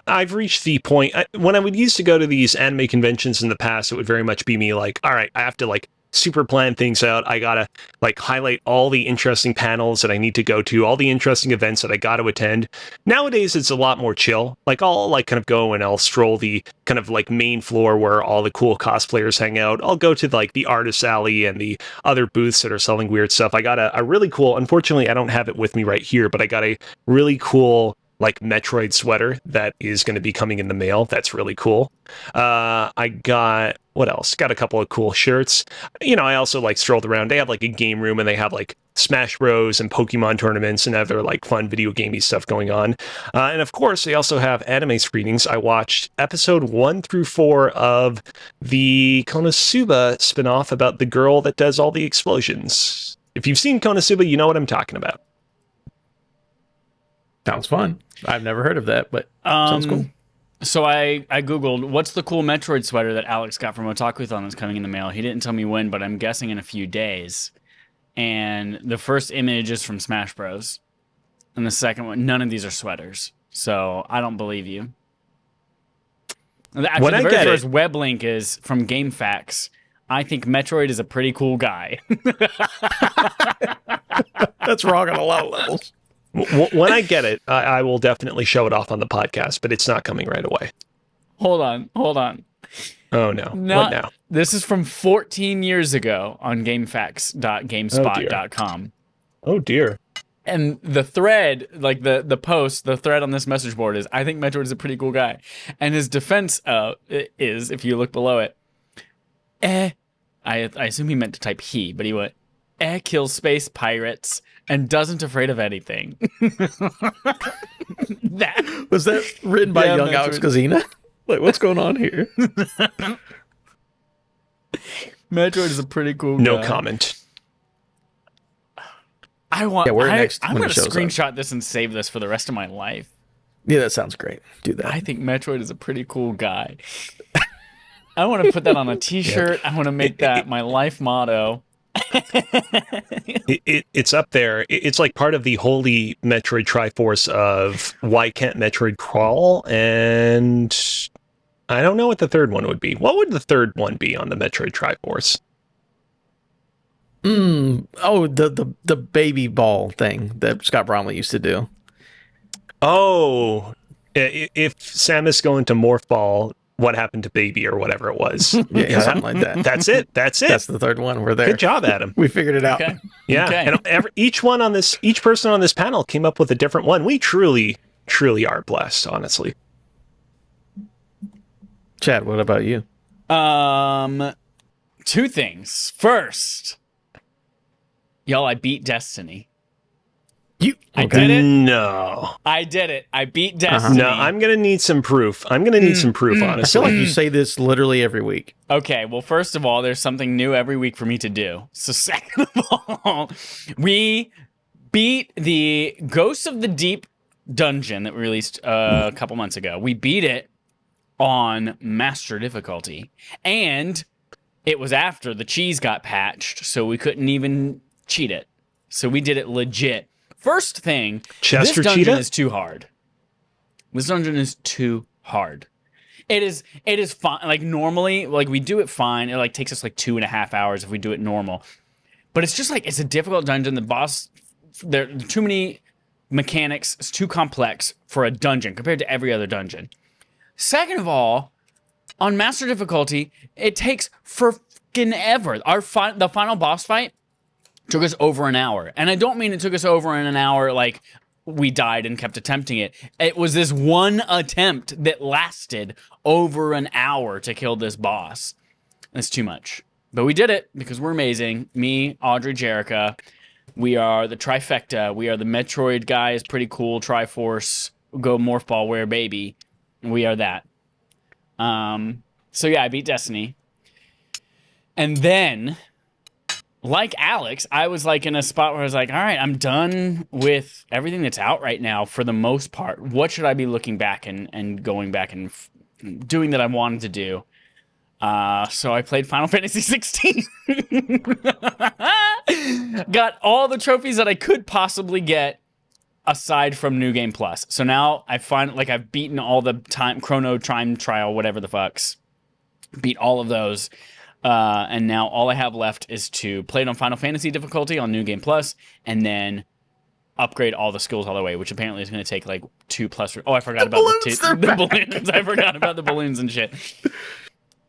[SPEAKER 3] I've reached the point when I would used to go to these anime conventions in the past. It would very much be me like, all right, I have to like super plan things out. I gotta like highlight all the interesting panels that I need to go to, all the interesting events that I got to attend. Nowadays, it's a lot more chill. Like, I'll like kind of go and I'll stroll the kind of like main floor where all the cool cosplayers hang out. I'll go to like the artist alley and the other booths that are selling weird stuff. I got a really cool. Unfortunately, I don't have it with me right here, but I got a really cool like Metroid sweater that is going to be coming in the mail. That's really cool. I got, what else? Got a couple of cool shirts. You know, I also like strolled around. They have like a game room and they have like Smash Bros and Pokemon tournaments and other like fun video gamey stuff going on. And of course, they also have anime screenings. I watched episode 1 through 4 of the Konosuba spinoff about the girl that does all the explosions. If you've seen Konosuba, you know what I'm talking about.
[SPEAKER 2] Sounds fun. I've never heard of that, but sounds cool.
[SPEAKER 1] So I Googled, what's the cool Metroid sweater that Alex got from Otakuthon that's coming in the mail? He didn't tell me when, but I'm guessing in a few days. And the first image is from Smash Bros. And the second one, none of these are sweaters. So I don't believe you. Actually, the very first web link is from GameFAQs. I think Metroid is a pretty cool guy.
[SPEAKER 2] That's wrong on a lot of levels.
[SPEAKER 3] When I get it, I will definitely show it off on the podcast, but it's not coming right away.
[SPEAKER 1] Hold on.
[SPEAKER 3] Oh, no. What now?
[SPEAKER 1] This is from 14 years ago on GameFAQs.gamespot.com.
[SPEAKER 3] Oh, dear.
[SPEAKER 1] And the thread, like the post, the thread on this message board is, I think Metroid is a pretty cool guy. And his defense is, if you look below it, I assume he meant to type he, but he went, kills space pirates and doesn't afraid of anything.
[SPEAKER 2] That was that written by young Alex Kazina? Like, what's going on here?
[SPEAKER 1] Metroid is a pretty cool guy.
[SPEAKER 3] No comment.
[SPEAKER 1] I want.
[SPEAKER 2] Yeah,
[SPEAKER 1] I'm going to screenshot this and save this for the rest of my life.
[SPEAKER 2] Yeah, that sounds great. Do that.
[SPEAKER 1] I think Metroid is a pretty cool guy. I want to put that on a T-shirt. I want to make that my life motto.
[SPEAKER 3] It's up there. It's like part of the holy Metroid Triforce of why can't Metroid crawl? And I don't know what the third one would be. What would the third one be on the Metroid Triforce?
[SPEAKER 2] Oh, the baby ball thing that Scott Bromley used to do.
[SPEAKER 3] Oh, if Samus go into Morph Ball, what happened to Baby or whatever it was?
[SPEAKER 2] Yeah, something like that.
[SPEAKER 3] That's it.
[SPEAKER 2] That's the third one. We're there.
[SPEAKER 3] Good job, Adam.
[SPEAKER 2] We figured it out.
[SPEAKER 1] Okay.
[SPEAKER 3] Yeah,
[SPEAKER 1] okay.
[SPEAKER 3] And each person on this panel came up with a different one. We truly are blessed, honestly.
[SPEAKER 2] Chad, what about you?
[SPEAKER 1] Two things. First, y'all, I beat Destiny. I did it.
[SPEAKER 3] No,
[SPEAKER 1] I did it. I beat Destiny.
[SPEAKER 3] No, I'm gonna need some proof. Honestly.
[SPEAKER 2] I feel like you say this literally every week.
[SPEAKER 1] Okay, well, first of all, there's something new every week for me to do. So second of all, we beat the Ghosts of the Deep dungeon that we released a couple months ago. We beat it on Master difficulty. And it was after the cheese got patched, so we couldn't even cheat it. So we did it legit. First thing,
[SPEAKER 3] Chester
[SPEAKER 1] this dungeon
[SPEAKER 3] Cheetah?
[SPEAKER 1] is too hard. This dungeon is too hard. It is fine. Like normally, like we do it fine. It like takes us like 2.5 hours if we do it normal. But it's just like, it's a difficult dungeon. The boss, there are too many mechanics is too complex for a dungeon compared to every other dungeon. Second of all, on master difficulty, it takes freaking ever. The final boss fight took us over an hour. And I don't mean it took us over in an hour like we died and kept attempting it. It was this one attempt that lasted over an hour to kill this boss. That's too much. But we did it because we're amazing. Me, Audrey, Jerica. We are the trifecta. We are the Metroid guys, pretty cool, Triforce, go Morph Ball, wear baby. We are that. So yeah, I beat Destiny. And then, like Alex, I was like in a spot where I was like, all right, I'm done with everything that's out right now for the most part. What should I be looking back and going back and doing that I wanted to do? So I played Final Fantasy 16. Got all the trophies that I could possibly get aside from New Game Plus. So now I find like I've beaten all the Chrono Time Trial, whatever the fucks. Beat all of those. And now all I have left is to play it on Final Fantasy difficulty on New Game Plus and then upgrade all the skills all the way, which apparently is going to take like 2+. Oh, I forgot about the balloons. I forgot about the balloons and shit.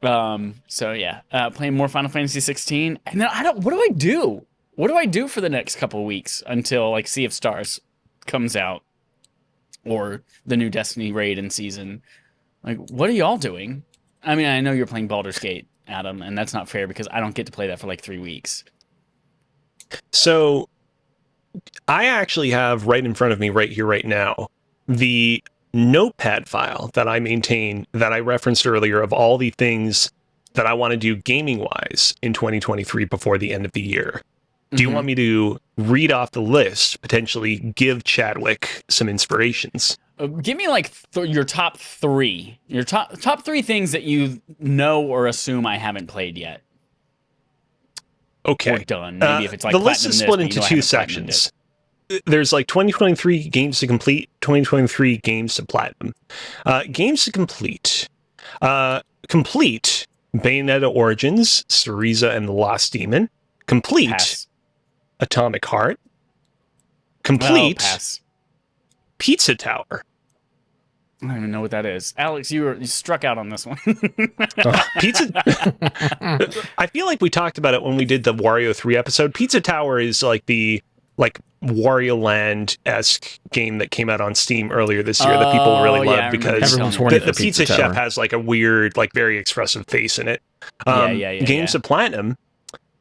[SPEAKER 1] So yeah, playing more Final Fantasy 16, and then what do I do? What do I do for the next couple of weeks until like Sea of Stars comes out or the new Destiny raid and season? Like, what are y'all doing? I mean, I know you're playing Baldur's Gate, Adam, and that's not fair because I don't get to play that for like 3 weeks.
[SPEAKER 3] So I actually have right in front of me right here, right now, the notepad file that I maintain that I referenced earlier of all the things that I want to do gaming wise in 2023 before the end of the year. Do you want me to read off the list, potentially give Chadwick some inspirations?
[SPEAKER 1] Give me like your top three. Your top three things that you know or assume I haven't played yet.
[SPEAKER 3] Okay.
[SPEAKER 1] Or done. Maybe if it's like
[SPEAKER 3] the list is split into two sections. There's like 2023 games to complete, 2023 games to platinum. Games to complete. Complete Bayonetta Origins, Syriza and the Lost Demon. Complete
[SPEAKER 1] Pass.
[SPEAKER 3] Atomic Heart. Complete
[SPEAKER 1] Pass.
[SPEAKER 3] Pizza Tower.
[SPEAKER 1] I don't even know what that is. Alex, you struck out on this one.
[SPEAKER 3] Pizza. I feel like we talked about it when we did the Wario 3 episode. Pizza Tower is like the Wario Land-esque game that came out on Steam earlier this year that people really loved because the Pizza Chef has like a weird, like very expressive face in it. Games to Platinum.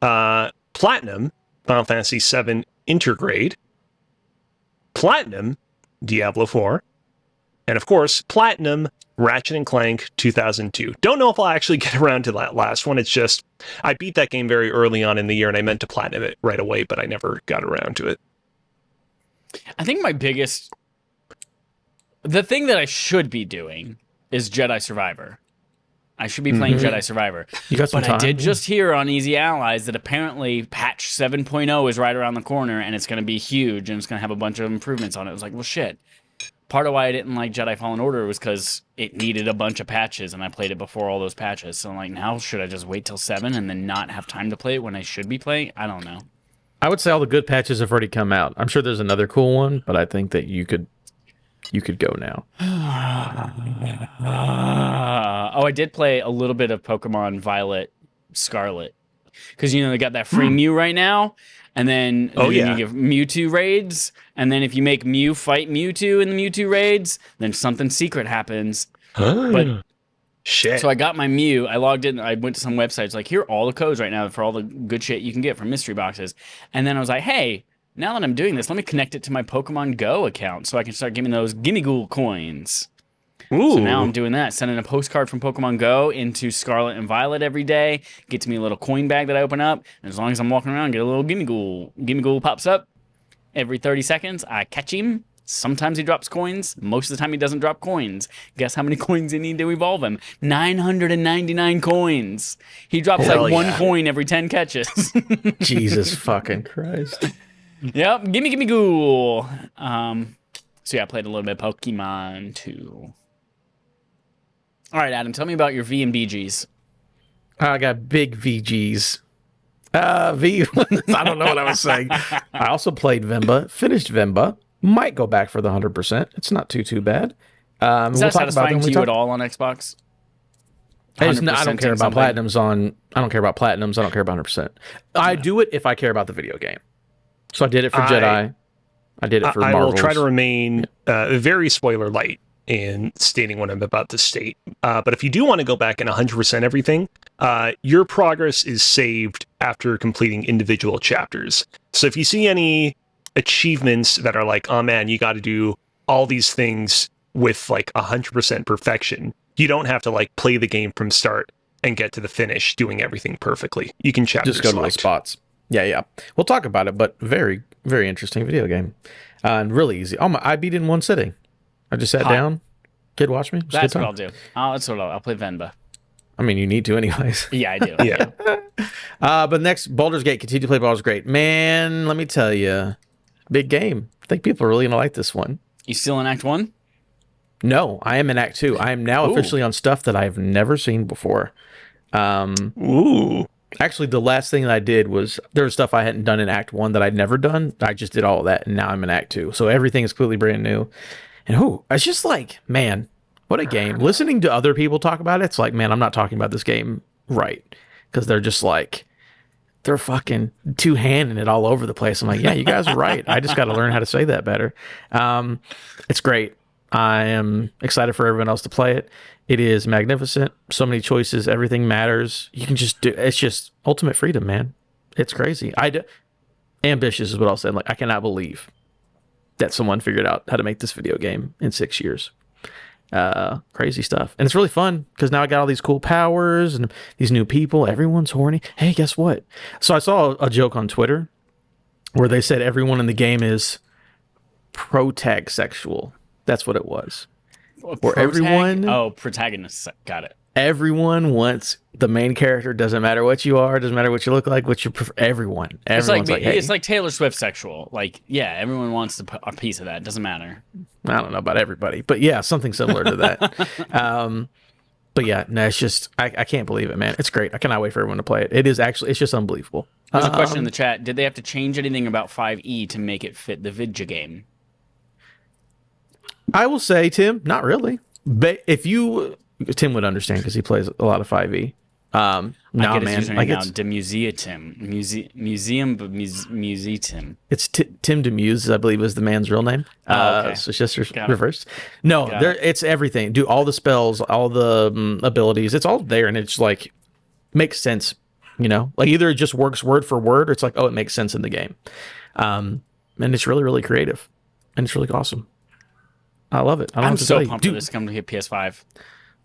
[SPEAKER 3] Platinum, Final Fantasy VII Intergrade. Platinum, Diablo 4. And of course, Platinum, Ratchet & Clank 2002. Don't know if I'll actually get around to that last one. It's just, I beat that game very early on in the year and I meant to platinum it right away, but I never got around to it.
[SPEAKER 1] I think the thing that I should be doing is Jedi Survivor. I should be playing Jedi Survivor.
[SPEAKER 2] You got some time.
[SPEAKER 1] I did just hear on Easy Allies that apparently patch 7.0 is right around the corner and it's going to be huge and it's going to have a bunch of improvements on it. I was like, well, shit. Part of why I didn't like Jedi Fallen Order was because it needed a bunch of patches, and I played it before all those patches. So I'm like, now should I just wait till 7 and then not have time to play it when I should be playing? I don't know.
[SPEAKER 2] I would say all the good patches have already come out. I'm sure there's another cool one, but I think that you could go now.
[SPEAKER 1] I did play a little bit of Pokemon Violet Scarlet because they got that free Mew right now. And then you give Mewtwo raids, and then if you make Mew fight Mewtwo in the Mewtwo raids, then something secret happens. But
[SPEAKER 3] shit.
[SPEAKER 1] So I got my Mew, I logged in, I went to some websites, like, here are all the codes right now for all the good shit you can get from mystery boxes. And then I was like, hey, now that I'm doing this, let me connect it to my Pokemon Go account so I can start giving those Gimme Ghoul coins.
[SPEAKER 3] Ooh.
[SPEAKER 1] So now I'm doing that, sending a postcard from Pokemon Go into Scarlet and Violet every day, gets me a little coin bag that I open up, and as long as I'm walking around, get a little Gimme Ghoul. Gimme Ghoul pops up every 30 seconds. I catch him. Sometimes he drops coins. Most of the time he doesn't drop coins. Guess how many coins you need to evolve him? 999 coins. He drops one coin every 10 catches.
[SPEAKER 2] Jesus fucking Christ.
[SPEAKER 1] Yep, Gimme Ghoul. So yeah, I played a little bit of Pokemon too. All right, Adam, tell me about your V and BGs.
[SPEAKER 2] I got big VGs. I don't know what I was saying. I also played Vemba, finished Vemba, Might go back for the 100%. It's not too bad.
[SPEAKER 1] Is that satisfying to you at all on Xbox?
[SPEAKER 2] I don't care about
[SPEAKER 1] something?
[SPEAKER 2] platinums on. I don't care about platinums. I don't care about 100%. I do it if I care about the video game. So I did it for Jedi. I did it for Marvels.
[SPEAKER 3] I will try to remain very spoiler light in stating what I'm about to state. But if you do want to go back and 100% everything, your progress is saved after completing individual chapters. So if you see any achievements that are like, oh man, you got to do all these things with like 100% perfection, you don't have to like play the game from start and get to the finish doing everything perfectly. You can chapter
[SPEAKER 2] just go to those spots. Yeah. We'll talk about it, but very, very interesting video game. And really easy. I beat it in one sitting. I just sat down. Kid watched me.
[SPEAKER 1] That's what I'll do. I'll play Venba.
[SPEAKER 2] I mean, you need to anyways.
[SPEAKER 1] Yeah, I do.
[SPEAKER 3] Yeah.
[SPEAKER 2] But next, Baldur's Gate. Continue to play Baldur's Gate. Man, let me tell you, big game. I think people are really going to like this one.
[SPEAKER 1] You still in Act 1?
[SPEAKER 2] No, I am in Act 2. I am now officially on stuff that I've never seen before.
[SPEAKER 3] Ooh.
[SPEAKER 2] Actually, the last thing that I did was there was stuff I hadn't done in Act 1 that I'd never done. I just did all of that, and now I'm in Act 2. So everything is clearly brand new. And it's just like, man, what a game. Listening to other people talk about it, it's like, man, I'm not talking about this game right. Because they're just like, they're fucking two-handing it all over the place. I'm like, yeah, you guys are right. I just got to learn how to say that better. It's great. I am excited for everyone else to play it. It is magnificent. So many choices. Everything matters. You can just do. It's just ultimate freedom, man. It's crazy. Ambitious is what I'll say. Like, I cannot believe that someone figured out how to make this video game in 6 years. Crazy stuff. And it's really fun because now I got all these cool powers and these new people. Everyone's horny. Hey, guess what? So I saw a joke on Twitter where they said everyone in the game is protag sexual. That's what it was. Where everyone...
[SPEAKER 1] Oh, protagonists. Got it.
[SPEAKER 2] Everyone wants the main character. Doesn't matter what you are. Doesn't matter what you look like. What you prefer. Everyone's like, hey.
[SPEAKER 1] It's like Taylor Swift sexual. Like, yeah, everyone wants a piece of that. Doesn't matter.
[SPEAKER 2] I don't know about everybody, but yeah, something similar to that. But yeah, no, it's just I can't believe it, man. It's great. I cannot wait for everyone to play it. It is actually, it's just unbelievable.
[SPEAKER 1] There's a question in the chat. Did they have to change anything about 5e to make it fit the vidya game?
[SPEAKER 2] I will say, Tim, not really. But Tim would understand because he plays a lot of 5e.
[SPEAKER 1] I get his
[SPEAKER 2] man,
[SPEAKER 1] username now. Demuseatim. Museatim.
[SPEAKER 2] It's Tim Demuse, I believe, is the man's real name.
[SPEAKER 1] Okay.
[SPEAKER 2] So it's just reversed. No, it's everything. Do all the spells, all the abilities. It's all there, and it's like makes sense. You know, like either it just works word for word, or it's like, oh, it makes sense in the game. And it's really, really creative, and it's really awesome. I love it.
[SPEAKER 1] I'm so pumped for this to come to hit PS5.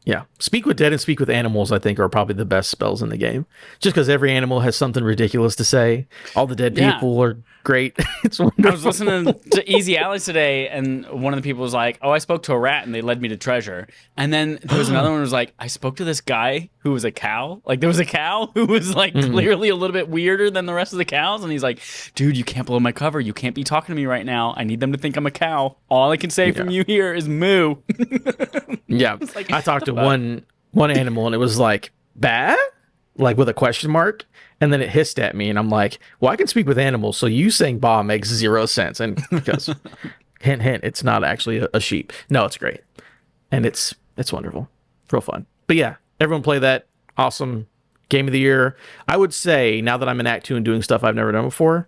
[SPEAKER 2] Yeah. Speak with Dead and Speak with Animals, I think, are probably the best spells in the game. Just because every animal has something ridiculous to say. All the dead people are great. It's wonderful.
[SPEAKER 1] I was listening to Easy Allies today, and one of the people was like, oh, I spoke to a rat, and they led me to treasure. And then there was another one who was like, I spoke to this guy who was a cow. Like, there was a cow who was, like, clearly a little bit weirder than the rest of the cows. And he's like, dude, you can't blow my cover. You can't be talking to me right now. I need them to think I'm a cow. All I can say from you here is moo.
[SPEAKER 2] Yeah. Like, I talked to one animal, and it was like, bah? Like with a question mark. And then it hissed at me, and I'm like, well, I can speak with animals, so you saying bah makes zero sense. And because, hint, hint, it's not actually a sheep. No, it's great. And it's wonderful. Real fun. But yeah, everyone play that. Awesome. Game of the year. I would say, now that I'm in Act 2 and doing stuff I've never done before,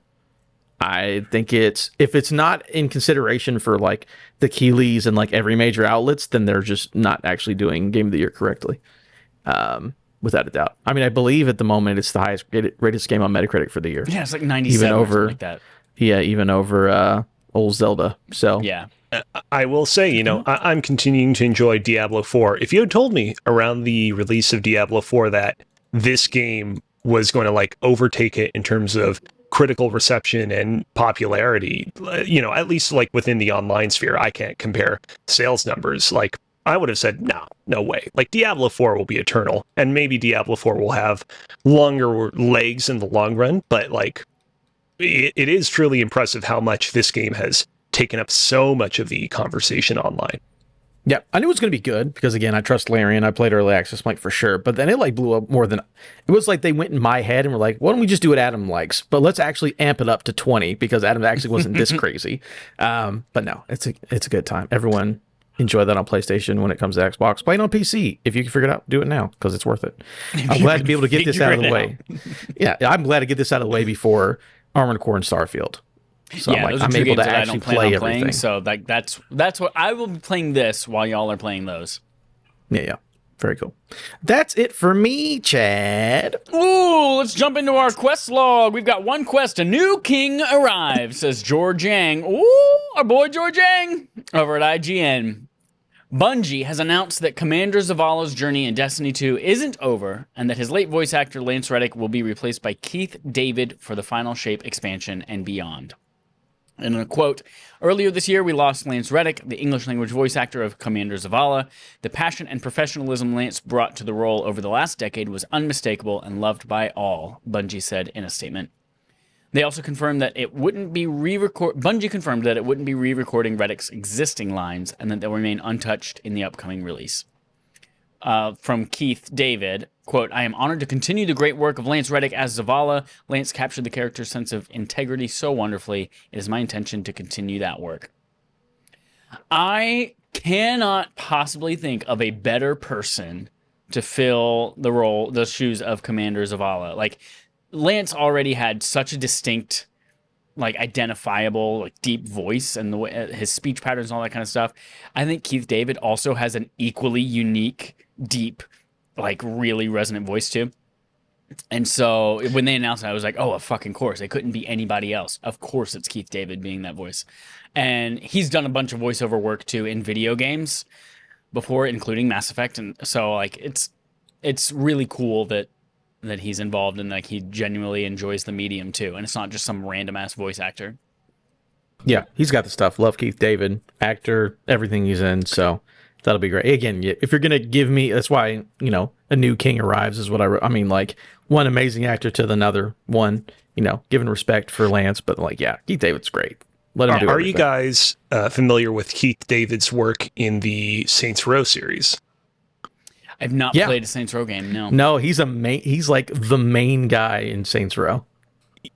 [SPEAKER 2] I think if it's not in consideration for like the Keeleys and like every major outlets, then they're just not actually doing Game of the Year correctly. Without a doubt. I mean, I believe at the moment it's the highest rated game on Metacritic for the year.
[SPEAKER 1] Yeah, it's like 97 even over, or something like that.
[SPEAKER 2] Yeah, even over old Zelda. So
[SPEAKER 1] yeah.
[SPEAKER 3] I will say, you know, I'm continuing to enjoy Diablo 4. If you had told me around the release of Diablo 4 that this game was going to like overtake it in terms of critical reception and popularity, you know, at least like within the online sphere, I can't compare sales numbers. Like, I would have said, no way. Like, Diablo 4 will be eternal, and maybe Diablo 4 will have longer legs in the long run, but, like, it is truly impressive how much this game has taken up so much of the conversation online.
[SPEAKER 2] Yeah, I knew it was going to be good because, again, I trust Larian. I played early access, like, for sure. But then it, like, blew up more than... It was like they went in my head and were like, why don't we just do what Adam likes? But let's actually amp it up to 20 because Adam actually wasn't this crazy. But no, it's a good time. Everyone enjoy that on PlayStation when it comes to Xbox. Play it on PC. If you can figure it out, do it now because it's worth it. I'm glad to be able to get this out of the way. Yeah, I'm glad to get this out of the way before Armored Core and Starfield. So
[SPEAKER 1] yeah,
[SPEAKER 2] I'm able to actually play everything.
[SPEAKER 1] So that's what I will be playing this while y'all are playing those.
[SPEAKER 2] Yeah. Very cool. That's it for me, Chad.
[SPEAKER 1] Ooh, let's jump into our quest log. We've got one quest. A new king arrives, says George Yang. Ooh, our boy George Yang over at IGN. Bungie has announced that Commander Zavala's journey in Destiny 2 isn't over, and that his late voice actor Lance Reddick will be replaced by Keith David for the Final Shape expansion and beyond. In a quote, earlier this year, we lost Lance Reddick, the English-language voice actor of Commander Zavala. The passion and professionalism Lance brought to the role over the last decade was unmistakable and loved by all, Bungie said in a statement. They also confirmed that it wouldn't be Bungie confirmed that it wouldn't be re-recording Reddick's existing lines and that they'll remain untouched in the upcoming release. From Keith David, quote, I am honored to continue the great work of Lance Reddick as Zavala. Lance captured the character's sense of integrity so wonderfully. It is my intention to continue that work. I cannot possibly think of a better person to fill the shoes of Commander Zavala. Like, Lance already had such a distinct, like, identifiable, like, deep voice and the way his speech patterns and all that kind of stuff. I think Keith David also has an equally unique, deep, like, really resonant voice too. And so when they announced it, I was like, oh, of fucking course. It couldn't be anybody else. Of course it's Keith David being that voice. And he's done a bunch of voiceover work too in video games before, including Mass Effect. And so, like, it's really cool that he's involved and, like, he genuinely enjoys the medium too. And it's not just some random ass voice actor.
[SPEAKER 2] Yeah, he's got the stuff. Love Keith David, actor, everything he's in. So that'll be great. Again, if you're going to give me, that's why, a new king arrives is what I mean, like, one amazing actor to another one, giving respect for Lance. But, like, yeah, Keith David's great. Let him do everything.
[SPEAKER 3] Are you guys familiar with Keith David's work in the Saints Row series?
[SPEAKER 1] I've not played a Saints Row game, no.
[SPEAKER 2] No, he's like the main guy in Saints Row.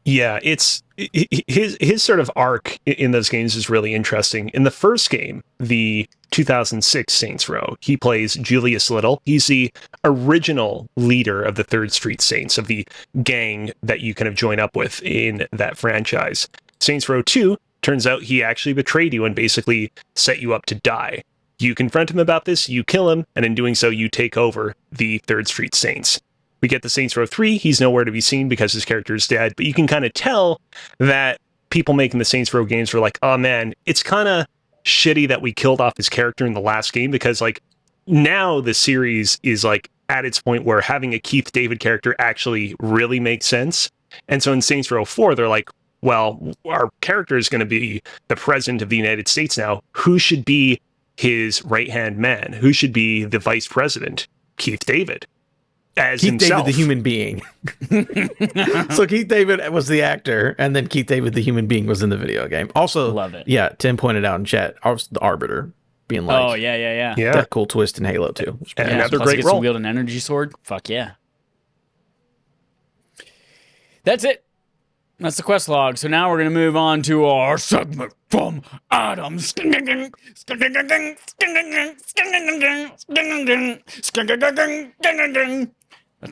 [SPEAKER 3] Yeah, it's his sort of arc in those games is really interesting. In the first game, the 2006 Saints Row, he plays Julius Little. He's the original leader of the Third Street Saints, of the gang that you kind of join up with in that franchise. Saints Row 2, turns out he actually betrayed you and basically set you up to die. You confront him about this, you kill him, and in doing so, you take over the Third Street Saints. We get to Saints Row 3, he's nowhere to be seen because his character is dead, but you can kind of tell that people making the Saints Row games were like, oh man, it's kind of shitty that we killed off his character in the last game, because, like, now the series is, like, at its point where having a Keith David character actually really makes sense. And so in Saints Row 4, they're like, well, our character is going to be the president of the United States now. Who should be his right-hand man? Who should be the vice president? Keith David. As
[SPEAKER 2] Keith
[SPEAKER 3] himself.
[SPEAKER 2] David, the human being. So Keith David was the actor, and then Keith David, the human being, was in the video game. Also,
[SPEAKER 1] love it.
[SPEAKER 2] Yeah, Tim pointed out in chat, the Arbiter being like,
[SPEAKER 1] oh yeah,
[SPEAKER 2] that cool twist in Halo 2.
[SPEAKER 3] And
[SPEAKER 1] yeah,
[SPEAKER 3] another
[SPEAKER 1] plus he
[SPEAKER 3] great
[SPEAKER 1] gets to
[SPEAKER 3] role.
[SPEAKER 1] wield an energy sword. Fuck yeah. That's it. That's the quest log. So now we're going to move on to our segment from Adam. That's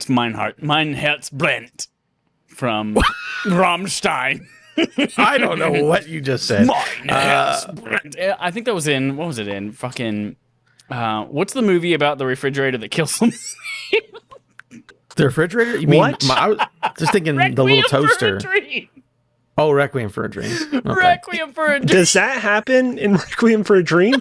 [SPEAKER 1] Mein Herzbrennt from Rammstein.
[SPEAKER 2] I don't know what you just said.
[SPEAKER 1] Mein Herzbrennt. I think that was in, what was it in? Fucking, what's the movie about the refrigerator that kills them?
[SPEAKER 2] The refrigerator? You mean,
[SPEAKER 3] What?
[SPEAKER 2] I was just thinking the little toaster. Oh, Requiem for a Dream. Okay.
[SPEAKER 1] Requiem for a Dream.
[SPEAKER 3] Does that happen in Requiem for a Dream?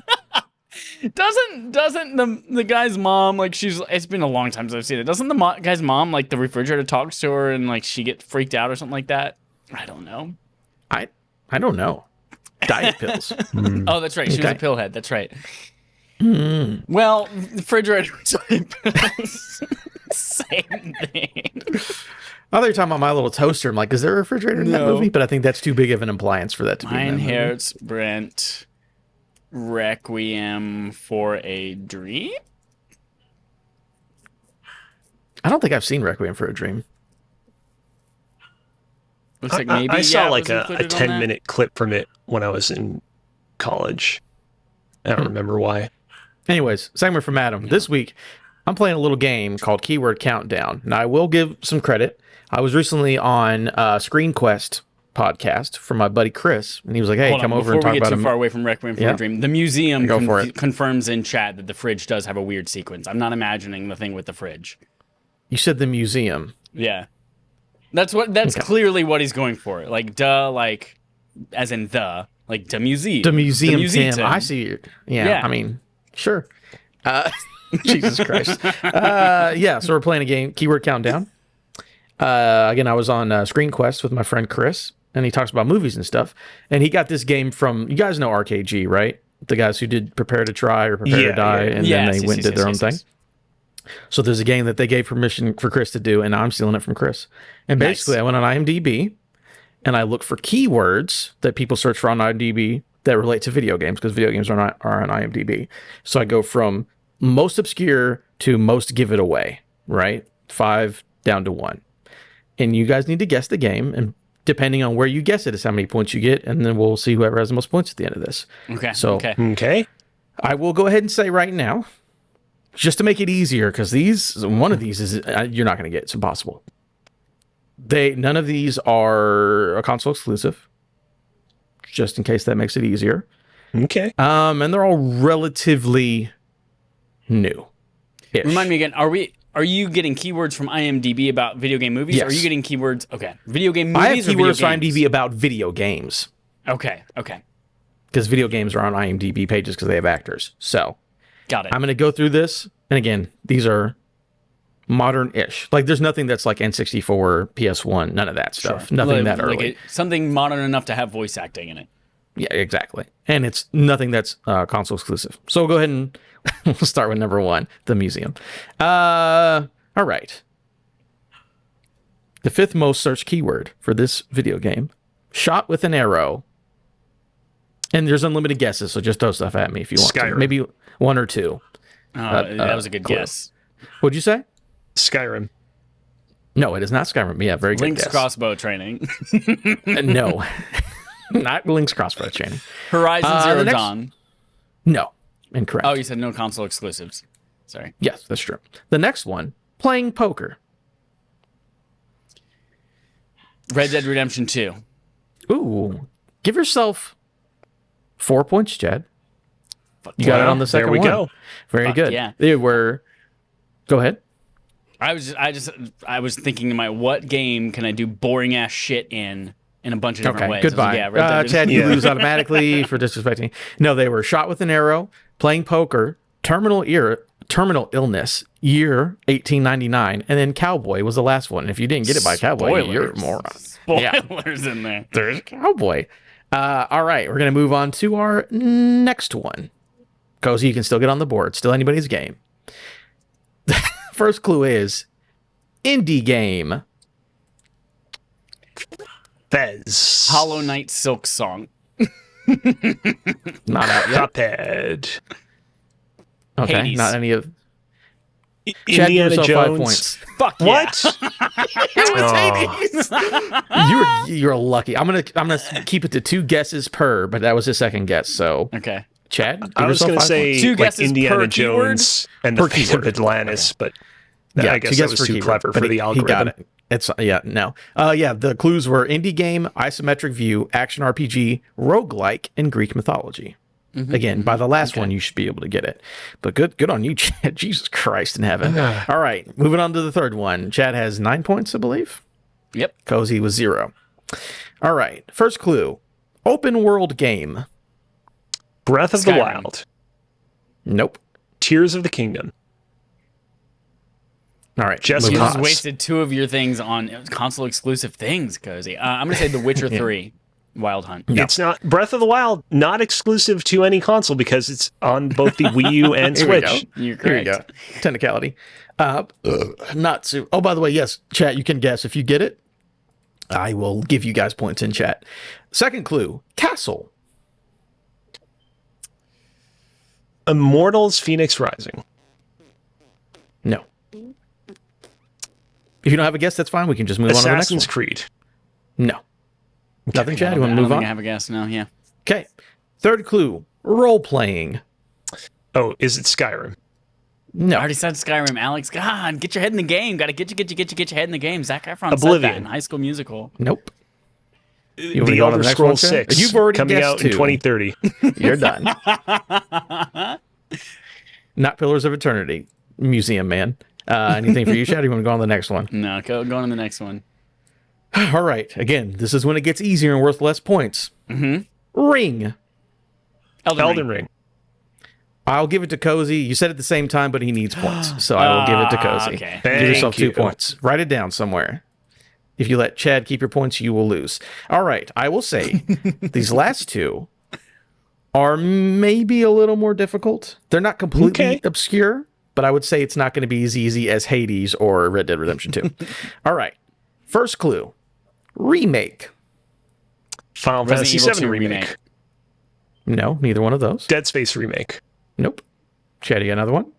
[SPEAKER 1] Doesn't the guy's mom, like, it's been a long time since I've seen it. Doesn't the guy's mom, like, the refrigerator talks to her and, like, she gets freaked out or something like that? I don't know.
[SPEAKER 2] I don't know. Diet pills.
[SPEAKER 1] Oh, that's right. She was a pillhead. That's right.
[SPEAKER 2] Mm.
[SPEAKER 1] Well, refrigerator type pills. Same thing.
[SPEAKER 2] I thought you were talking about My Little Toaster. I'm like, is there a refrigerator in that movie? But I think that's too big of an impliance for that to be in
[SPEAKER 1] Mein
[SPEAKER 2] that movie.
[SPEAKER 1] Herzbrennt. Requiem for a Dream?
[SPEAKER 2] I don't think I've seen Requiem for a Dream.
[SPEAKER 1] Looks like maybe
[SPEAKER 3] I saw
[SPEAKER 1] it
[SPEAKER 3] like
[SPEAKER 1] was
[SPEAKER 3] a
[SPEAKER 1] included on that.
[SPEAKER 3] 10-minute clip from it when I was in college. I don't remember why.
[SPEAKER 2] Anyways, segment from Adam. This week, I'm playing a little game called Keyword Countdown. Now, I will give some credit. I was recently on Screen Quest podcast from my buddy Chris, and he was like, "Hey, come over and talk about it."
[SPEAKER 1] Before we get too far away from Requiem for a Dream, the museum
[SPEAKER 2] Go for it.
[SPEAKER 1] confirms in chat that the fridge does have a weird sequence. I'm not imagining the thing with the fridge.
[SPEAKER 2] You said the museum.
[SPEAKER 1] Yeah, that's clearly what he's going for. Like, duh, like as in the museum.
[SPEAKER 2] The museum,
[SPEAKER 1] museum.
[SPEAKER 2] Tim. I see.
[SPEAKER 1] Yeah.
[SPEAKER 2] I mean, sure. Jesus Christ. Yeah, so we're playing a game, Keyword Countdown. Again, I was on Screen Quest with my friend Chris, and he talks about movies and stuff. And he got this game from, you guys know RKG, right? The guys who did Prepare to Try or Prepare to Die, and then they went and did their own thing. So there's a game that they gave permission for Chris to do, and I'm stealing it from Chris. And basically, I went on IMDb, and I looked for keywords that people search for on IMDb that relate to video games, because video games are on IMDb. So I go from most obscure to most give it away, right? 5 down to 1. And you guys need to guess the game, and depending on where you guess it is how many points you get, and then we'll see whoever has the most points at the end of this.
[SPEAKER 1] Okay.
[SPEAKER 2] So
[SPEAKER 3] Okay.
[SPEAKER 2] I will go ahead and say right now, just to make it easier, because one of these is you're not going to get. It's impossible. None of these are a console exclusive, just in case that makes it easier.
[SPEAKER 3] Okay.
[SPEAKER 2] And they're all relatively new.
[SPEAKER 1] Remind me again. Are you getting keywords from IMDb about video game movies?
[SPEAKER 2] Yes.
[SPEAKER 1] Or are you getting keywords? Okay, video game movies.
[SPEAKER 2] I have
[SPEAKER 1] or video
[SPEAKER 2] keywords from
[SPEAKER 1] games?
[SPEAKER 2] IMDb about video games,
[SPEAKER 1] Okay.
[SPEAKER 2] because video games are on IMDb pages because they have actors. So
[SPEAKER 1] Got it.
[SPEAKER 2] I'm going to go through this, and again, these are modern-ish. Like, there's nothing that's like N64, PS1, none of that stuff.
[SPEAKER 1] Sure.
[SPEAKER 2] Nothing that early.
[SPEAKER 1] Something modern enough to have voice acting in it.
[SPEAKER 2] Yeah, exactly. And it's nothing that's console exclusive. So we'll go ahead and we'll start with number 1, the museum. All right. The 5th most searched keyword for this video game, shot with an arrow. And there's unlimited guesses, so just throw stuff at me if you want to.
[SPEAKER 3] Skyrim.
[SPEAKER 2] Maybe 1 or 2.
[SPEAKER 1] That was a good guess.
[SPEAKER 2] What'd you say?
[SPEAKER 3] Skyrim.
[SPEAKER 2] No, it is not Skyrim. Yeah, very good
[SPEAKER 1] Link's
[SPEAKER 2] guess.
[SPEAKER 1] crossbow training.
[SPEAKER 2] No. Not Link's crossbow training.
[SPEAKER 1] Horizon Zero
[SPEAKER 2] the next-
[SPEAKER 1] Dawn.
[SPEAKER 2] No. Incorrect.
[SPEAKER 1] Oh, you said no console exclusives. Sorry.
[SPEAKER 2] Yes, that's true. The next one, playing poker.
[SPEAKER 1] Red Dead Redemption 2.
[SPEAKER 2] Ooh. Give yourself 4 points, Chad.
[SPEAKER 1] Fuck
[SPEAKER 2] You got
[SPEAKER 1] yeah.
[SPEAKER 2] it on the second one.
[SPEAKER 3] There we go.
[SPEAKER 2] Very
[SPEAKER 1] Fuck
[SPEAKER 2] good.
[SPEAKER 1] yeah.
[SPEAKER 2] They were. Go ahead.
[SPEAKER 1] I was thinking to what game can I do boring ass shit in a bunch of different
[SPEAKER 2] Okay.
[SPEAKER 1] ways. I was
[SPEAKER 2] Goodbye.
[SPEAKER 1] like, yeah, Red Dead
[SPEAKER 2] Chad,
[SPEAKER 1] Redemption.
[SPEAKER 2] you lose automatically for disrespecting. No, they were shot with an arrow, playing poker, terminal illness, year 1899, and then cowboy was the last one. If you didn't get it by cowboy, you're a moron.
[SPEAKER 1] Spoilers in there.
[SPEAKER 2] There's cowboy. All right, we're gonna move on to our next one. Cozy, you can still get on the board. Still anybody's game. First clue is indie game.
[SPEAKER 3] Fez.
[SPEAKER 1] Hollow Knight Silk Song.
[SPEAKER 2] Not out yet.
[SPEAKER 3] Cuphead.
[SPEAKER 2] Okay,
[SPEAKER 1] Hades.
[SPEAKER 2] not any of. Chad, give
[SPEAKER 3] Indiana
[SPEAKER 2] yourself 5
[SPEAKER 3] Jones.
[SPEAKER 2] points.
[SPEAKER 1] Fuck yeah.
[SPEAKER 3] What?
[SPEAKER 1] It was Hades.
[SPEAKER 2] You're lucky. I'm gonna keep it to 2 guesses per, but that was his second guess. So
[SPEAKER 1] Okay.
[SPEAKER 2] Chad, give
[SPEAKER 3] I was
[SPEAKER 2] yourself
[SPEAKER 3] going to
[SPEAKER 2] 5
[SPEAKER 3] say
[SPEAKER 2] points.
[SPEAKER 1] Two
[SPEAKER 3] like
[SPEAKER 1] guesses per
[SPEAKER 3] Indiana
[SPEAKER 1] keyword?
[SPEAKER 3] Jones and the
[SPEAKER 2] Per
[SPEAKER 3] Fate
[SPEAKER 2] keyword.
[SPEAKER 3] of Atlantis, but
[SPEAKER 2] Yeah,
[SPEAKER 3] I guess
[SPEAKER 2] 2
[SPEAKER 3] that
[SPEAKER 2] guesses
[SPEAKER 3] was
[SPEAKER 2] per
[SPEAKER 3] too
[SPEAKER 2] keyword,
[SPEAKER 3] clever
[SPEAKER 2] but
[SPEAKER 3] for the algorithm.
[SPEAKER 2] He got it. It's no. Yeah, the clues were indie game, isometric view, action RPG, roguelike, and Greek mythology. Again, by the last one, you should be able to get it. But good on you, Chad. Jesus Christ in heaven. All right, moving on to the third one. Chad has 9 points, I believe.
[SPEAKER 1] Yep.
[SPEAKER 2] Cozy was 0. All right, first clue. Open world game.
[SPEAKER 3] Breath of the
[SPEAKER 1] Skyrim.
[SPEAKER 3] Wild.
[SPEAKER 2] Nope.
[SPEAKER 3] Tears of the Kingdom.
[SPEAKER 2] All right.
[SPEAKER 3] Just
[SPEAKER 2] moving
[SPEAKER 1] You
[SPEAKER 2] on.
[SPEAKER 1] just wasted 2 of your things on console exclusive things, Cozy. I'm going to say The Witcher 3 Wild Hunt.
[SPEAKER 2] No.
[SPEAKER 3] It's not Breath of the Wild, not exclusive to any console because it's on both the Wii U and
[SPEAKER 2] Here we
[SPEAKER 3] Switch.
[SPEAKER 2] go.
[SPEAKER 1] You're
[SPEAKER 2] Here you
[SPEAKER 1] correct.
[SPEAKER 2] go. Technicality. Not so. Oh, by the way, yes, chat, you can guess. If you get it, I will give you guys points in chat. Second clue, castle.
[SPEAKER 3] Immortals Phoenix Rising.
[SPEAKER 2] No. If you don't have a guess, that's fine. We can just move on to the next
[SPEAKER 3] Assassin's
[SPEAKER 2] one.
[SPEAKER 3] Creed.
[SPEAKER 2] No. Nothing, Chad? You want
[SPEAKER 1] I
[SPEAKER 2] to
[SPEAKER 1] don't
[SPEAKER 2] move
[SPEAKER 1] think
[SPEAKER 2] on?
[SPEAKER 1] I have a guess. No, yeah.
[SPEAKER 2] Okay. Third clue. Role-playing.
[SPEAKER 3] Oh, is it Skyrim?
[SPEAKER 1] I
[SPEAKER 2] No.
[SPEAKER 1] already said Skyrim, Alex. God, get your head in the game. Got to get your head in the game. Zac Efron said that
[SPEAKER 3] Oblivion.
[SPEAKER 1] in High School Musical.
[SPEAKER 2] Nope. You wanna
[SPEAKER 3] The
[SPEAKER 2] go on to
[SPEAKER 3] Elder
[SPEAKER 2] the next one,
[SPEAKER 3] Scrolls
[SPEAKER 2] Chad?
[SPEAKER 3] 6.
[SPEAKER 2] You've already
[SPEAKER 3] coming
[SPEAKER 2] guessed
[SPEAKER 3] out in
[SPEAKER 2] two.
[SPEAKER 3] 2030.
[SPEAKER 2] You're done. Not Pillars of Eternity. Museum Man. Anything for you, Chad? Or you want to go on to the next one?
[SPEAKER 1] No, go on to the next one.
[SPEAKER 2] All right. Again, this is when it gets easier and worth less points.
[SPEAKER 1] Mm-hmm.
[SPEAKER 2] Ring.
[SPEAKER 3] Elden Ring.
[SPEAKER 2] I'll give it to Cozy. You said it at the same time, but he needs points. So I will give it to Cozy.
[SPEAKER 1] Okay.
[SPEAKER 2] Give yourself
[SPEAKER 3] Thank
[SPEAKER 2] 2
[SPEAKER 3] you.
[SPEAKER 2] points. Write it down somewhere. If you let Chad keep your points, you will lose. All right. I will say these last two are maybe a little more difficult. They're not completely
[SPEAKER 3] Okay.
[SPEAKER 2] obscure, but I would say it's not going to be as easy as Hades or Red Dead Redemption 2. All right. First clue. Remake.
[SPEAKER 3] Final Fantasy
[SPEAKER 1] Resident Evil 2
[SPEAKER 3] VII remake.
[SPEAKER 2] No, neither one of those.
[SPEAKER 3] Dead Space remake.
[SPEAKER 2] Nope. Chad, you got another one?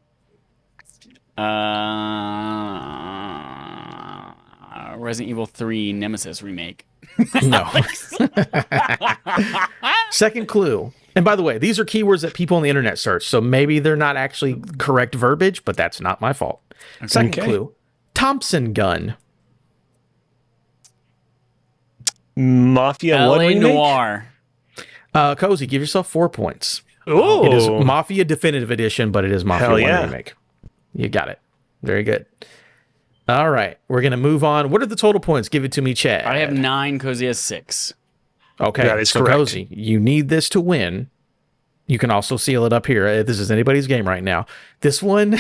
[SPEAKER 1] Resident Evil 3 Nemesis remake.
[SPEAKER 2] No. Second clue. And by the way, these are keywords that people on the internet search, so maybe they're not actually correct verbiage, but that's not my fault. Second
[SPEAKER 3] Okay.
[SPEAKER 2] clue. Thompson gun.
[SPEAKER 3] Mafia 1
[SPEAKER 1] LA
[SPEAKER 3] remake?
[SPEAKER 1] Noir.
[SPEAKER 2] Cozy, give yourself 4 points.
[SPEAKER 3] Ooh.
[SPEAKER 2] It is Mafia Definitive Edition, but it is Mafia
[SPEAKER 3] Hell
[SPEAKER 2] 1
[SPEAKER 3] yeah.
[SPEAKER 2] remake. You got it. Very good. All right. We're going to move on. What are the total points? Give it to me, Chad.
[SPEAKER 1] I have 9, Cozy has 6.
[SPEAKER 2] Okay.
[SPEAKER 3] That is
[SPEAKER 2] so
[SPEAKER 3] correct.
[SPEAKER 2] Cozy, you need this to win. You can also seal it up here. This is anybody's game right now. This one,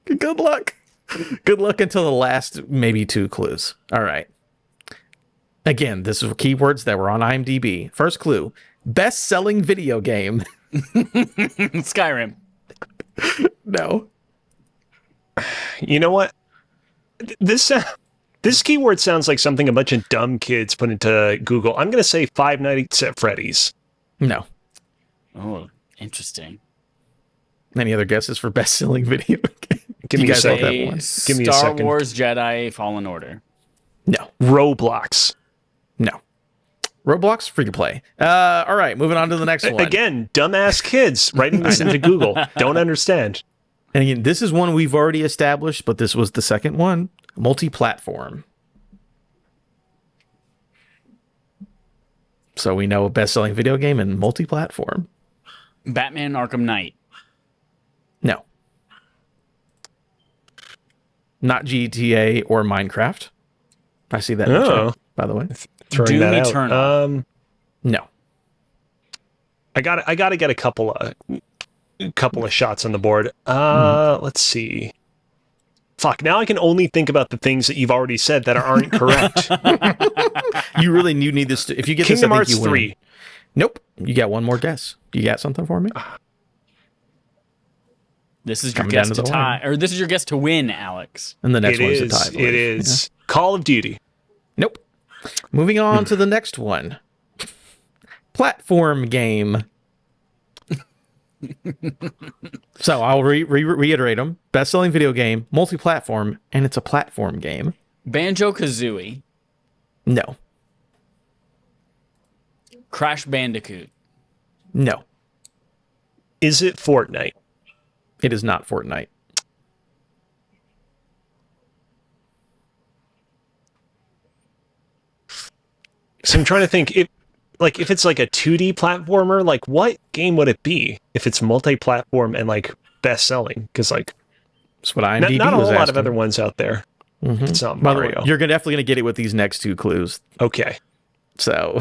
[SPEAKER 2] good luck. Good luck until the last maybe 2 clues. All right. Again, this is keywords that were on IMDb. First clue, best-selling video game.
[SPEAKER 1] Skyrim.
[SPEAKER 2] No.
[SPEAKER 3] You know what? This keyword sounds like something a bunch of dumb kids put into Google. I'm going to say Five Nights at Freddy's.
[SPEAKER 2] No.
[SPEAKER 1] Oh, interesting.
[SPEAKER 2] Any other guesses for best-selling video game?
[SPEAKER 3] Give
[SPEAKER 2] You
[SPEAKER 3] me a
[SPEAKER 2] guys know
[SPEAKER 3] second.
[SPEAKER 2] that one?
[SPEAKER 3] Give me a
[SPEAKER 1] Star
[SPEAKER 3] second.
[SPEAKER 1] Wars Jedi Fallen Order.
[SPEAKER 2] No.
[SPEAKER 3] Roblox.
[SPEAKER 2] No. Roblox, free to play. All right, moving on to the next one.
[SPEAKER 3] Again, dumbass kids writing this into Google. Don't understand.
[SPEAKER 2] And again, this is one we've already established, but this was the second one. Multi-platform. So we know a best-selling video game and multi-platform.
[SPEAKER 1] Batman Arkham Knight.
[SPEAKER 2] No. Not GTA or Minecraft. I see that in the
[SPEAKER 3] Oh.
[SPEAKER 2] chat, by the way.
[SPEAKER 3] Throwing
[SPEAKER 1] Doom
[SPEAKER 3] that
[SPEAKER 1] Eternal.
[SPEAKER 3] out.
[SPEAKER 2] No.
[SPEAKER 3] I got to get a couple of shots on the board. Let's see. Fuck, now I can only think about the things that you've already said that aren't correct.
[SPEAKER 2] You really need this. If you get
[SPEAKER 3] Kingdom
[SPEAKER 2] this, I
[SPEAKER 3] Hearts
[SPEAKER 2] think you
[SPEAKER 3] 3.
[SPEAKER 2] win. Nope. You got one more guess. You got something for me?
[SPEAKER 1] This is your
[SPEAKER 2] Coming down
[SPEAKER 1] guess
[SPEAKER 2] to
[SPEAKER 1] to
[SPEAKER 2] the
[SPEAKER 1] tie, or this is your guess to win, Alex.
[SPEAKER 2] And the next
[SPEAKER 3] It
[SPEAKER 2] one's a
[SPEAKER 3] is.
[SPEAKER 2] tie. I believe.
[SPEAKER 3] It is. Call of Duty.
[SPEAKER 2] Nope. Moving on to the next one. Platform game. So I'll reiterate them. Best-selling video game, multi-platform, and it's a platform game.
[SPEAKER 1] Banjo Kazooie.
[SPEAKER 2] No.
[SPEAKER 1] Crash Bandicoot.
[SPEAKER 2] No.
[SPEAKER 3] Is it Fortnite?
[SPEAKER 2] It is not Fortnite.
[SPEAKER 3] So I'm trying to think if it's like a 2D platformer, like what game would it be if it's multi-platform and like best selling? Because like
[SPEAKER 2] That's what
[SPEAKER 3] not,
[SPEAKER 2] IMDb
[SPEAKER 3] not a
[SPEAKER 2] was
[SPEAKER 3] whole lot of
[SPEAKER 2] asking.
[SPEAKER 3] other ones out there. It's not
[SPEAKER 2] By the way,
[SPEAKER 3] Mario.
[SPEAKER 2] you're definitely going to get it with these next 2 clues.
[SPEAKER 3] Okay.
[SPEAKER 2] So,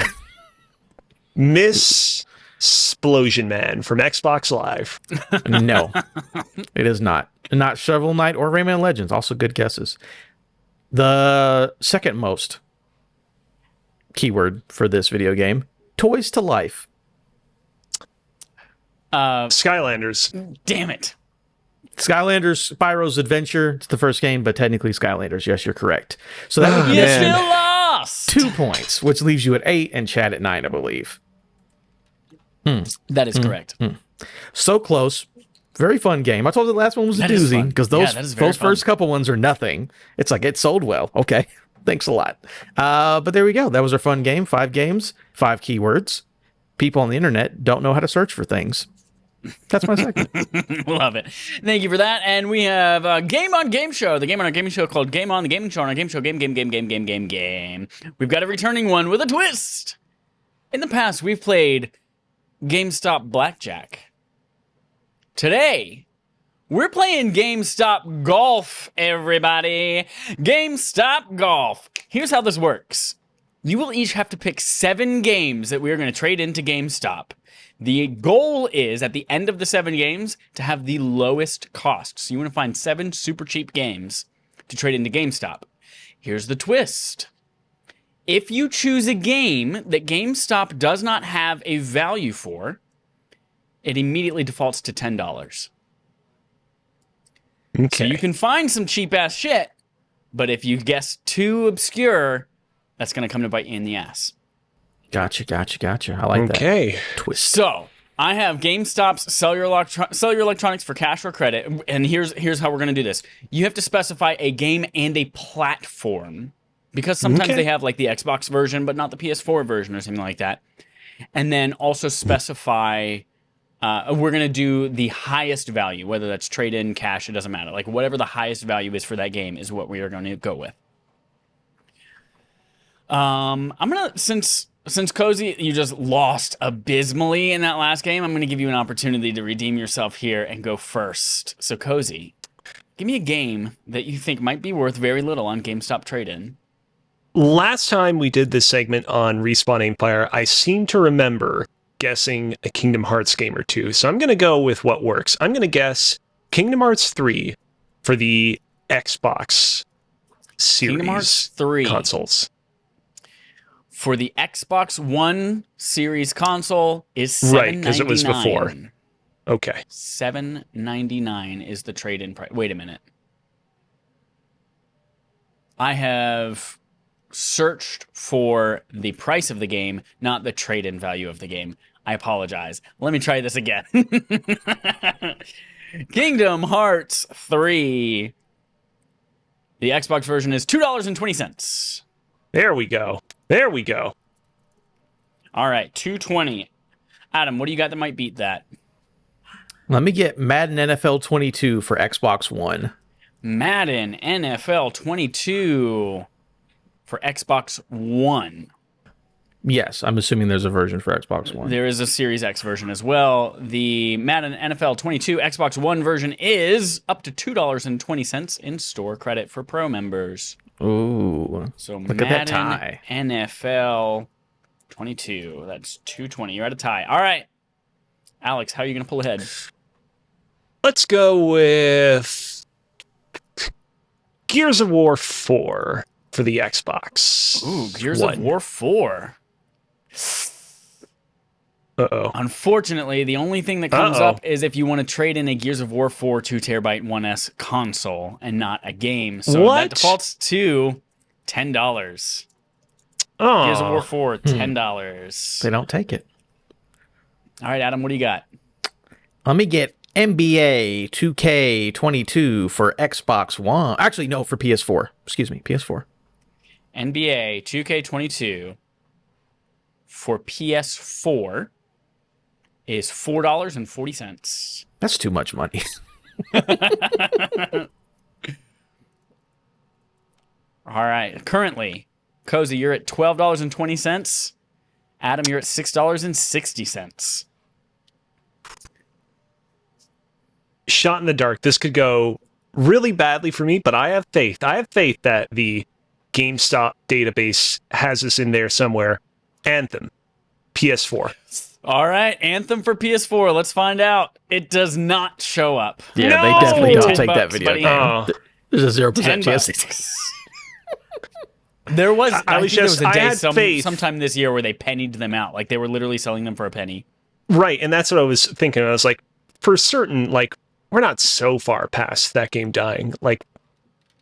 [SPEAKER 3] Miss Splosion Man from Xbox Live.
[SPEAKER 2] no. It is not. Not Shovel Knight or Rayman Legends. Also good guesses. The second most keyword for this video game, Toys to Life.
[SPEAKER 3] Skylanders.
[SPEAKER 1] Damn it.
[SPEAKER 2] Skylanders Spyro's Adventure. It's the first game, but technically Skylanders. Yes, you're correct. So that would be
[SPEAKER 1] You
[SPEAKER 3] Man.
[SPEAKER 1] still lost.
[SPEAKER 2] 2 points, which leaves you at 8 and Chad at 9, I believe.
[SPEAKER 1] That is correct.
[SPEAKER 2] So close. Very fun game. I told you the last one was a
[SPEAKER 1] That is
[SPEAKER 2] doozy
[SPEAKER 1] fun.
[SPEAKER 2] because
[SPEAKER 1] Yeah, that is very
[SPEAKER 2] those first couple ones are nothing. It's like it sold well. Okay. Thanks a lot. But there we go. That was our fun game. 5 games, 5 keywords. People on the internet don't know how to search for things. That's my segment.
[SPEAKER 1] Love it. Thank you for that. And we have a Game on Game Show. The game on our gaming show called Game on, the gaming show on our game show. Game. We've got a returning one with a twist. In the past, we've played GameStop Blackjack. Today, we're playing GameStop Golf, everybody. GameStop Golf. Here's how this works. You will each have to pick 7 games that we are going to trade into GameStop. The goal is, at the end of the 7 games, to have the lowest cost. So you want to find 7 super cheap games to trade into GameStop. Here's the twist. If you choose a game that GameStop does not have a value for, it immediately defaults to $10.
[SPEAKER 3] Okay.
[SPEAKER 1] So you can find some cheap-ass shit, but if you guess too obscure, that's going to come to bite you in the ass.
[SPEAKER 2] Gotcha. I like that.
[SPEAKER 3] Okay.
[SPEAKER 2] Twist.
[SPEAKER 1] So, I have GameStop's sell your electronics for cash or credit, and here's how we're going to do this. You have to specify a game and a platform, because sometimes they have like the Xbox version, but not the PS4 version or something like that. And then also specify, we're going to do the highest value, whether that's trade-in, cash, it doesn't matter. Like whatever the highest value is for that game is what we are going to go with. I'm going to, since Cozy, you just lost abysmally in that last game, I'm going to give you an opportunity to redeem yourself here and go first. So, Cozy, give me a game that you think might be worth very little on GameStop trade-in.
[SPEAKER 3] Last time we did this segment on Respawn Empire, I seem to remember guessing a Kingdom Hearts game or two. So I'm going to go with what works. I'm going to guess Kingdom Hearts 3 for the Xbox Series
[SPEAKER 1] Kingdom Hearts 3.
[SPEAKER 3] consoles.
[SPEAKER 1] For the Xbox One Series console is $7.99.
[SPEAKER 3] Right, because it was before. Okay.
[SPEAKER 1] $7.99 is the trade-in price. Wait a minute. I have searched for the price of the game, not the trade-in value of the game. I apologize. Let me try this again. Kingdom Hearts 3. The Xbox version is $2.20.
[SPEAKER 3] There we go.
[SPEAKER 1] All right, $2.20. Adam, what do you got that might beat that?
[SPEAKER 2] Let me get Madden NFL 22 for Xbox One.
[SPEAKER 1] Madden NFL 22 for Xbox One.
[SPEAKER 2] Yes, I'm assuming there's a version for Xbox One.
[SPEAKER 1] There is a Series X version as well. The Madden NFL 22 Xbox One version is up to $2.20 in store credit for Pro members.
[SPEAKER 2] Ooh.
[SPEAKER 1] So
[SPEAKER 2] look
[SPEAKER 1] Madden
[SPEAKER 2] at that tie.
[SPEAKER 1] NFL 22. That's $2.20. You're at a tie. All right. Alex, how are you going to pull ahead?
[SPEAKER 3] Let's go with Gears of War 4 for the Xbox.
[SPEAKER 1] Ooh, Gears
[SPEAKER 3] One.
[SPEAKER 1] of War 4.
[SPEAKER 3] Uh-oh.
[SPEAKER 1] Unfortunately, the only thing that comes up is if you want to trade in a Gears of War 4 2TB 1S console and not a game. So
[SPEAKER 3] What?
[SPEAKER 1] that defaults to $10.
[SPEAKER 3] Oh.
[SPEAKER 1] Gears of War 4, $10.
[SPEAKER 2] They don't take it.
[SPEAKER 1] All right, Adam, what do you got?
[SPEAKER 2] Let me get NBA 2K22 for Xbox One. Actually, no, for PS4. Excuse me, PS4.
[SPEAKER 1] NBA 2K22 for PS4 is $4.40.
[SPEAKER 2] That's too much money.
[SPEAKER 1] All right. Currently, Cozy, you're at $12.20. Adam, you're at $6.60.
[SPEAKER 3] Shot in the dark. This could go really badly for me, but I have faith. I have faith that the GameStop database has this in there somewhere. Anthem, PS4.
[SPEAKER 1] All right, Anthem for PS4. Let's find out. It does not show up.
[SPEAKER 2] Yeah,
[SPEAKER 3] No!
[SPEAKER 2] they definitely don't
[SPEAKER 1] $10,
[SPEAKER 2] take that video
[SPEAKER 1] buddy.
[SPEAKER 2] down.
[SPEAKER 3] Oh.
[SPEAKER 2] There's a 0%
[SPEAKER 1] $10.
[SPEAKER 2] chance.
[SPEAKER 1] There was,
[SPEAKER 3] I
[SPEAKER 1] I
[SPEAKER 3] was
[SPEAKER 1] think there was
[SPEAKER 3] just-
[SPEAKER 1] a
[SPEAKER 3] I
[SPEAKER 1] day
[SPEAKER 3] had faith.
[SPEAKER 1] sometime this year where they pennied them out. Like they were literally selling them for a penny.
[SPEAKER 3] Right, and that's what I was thinking. I was like, for certain, like, we're not so far past that game dying. Like,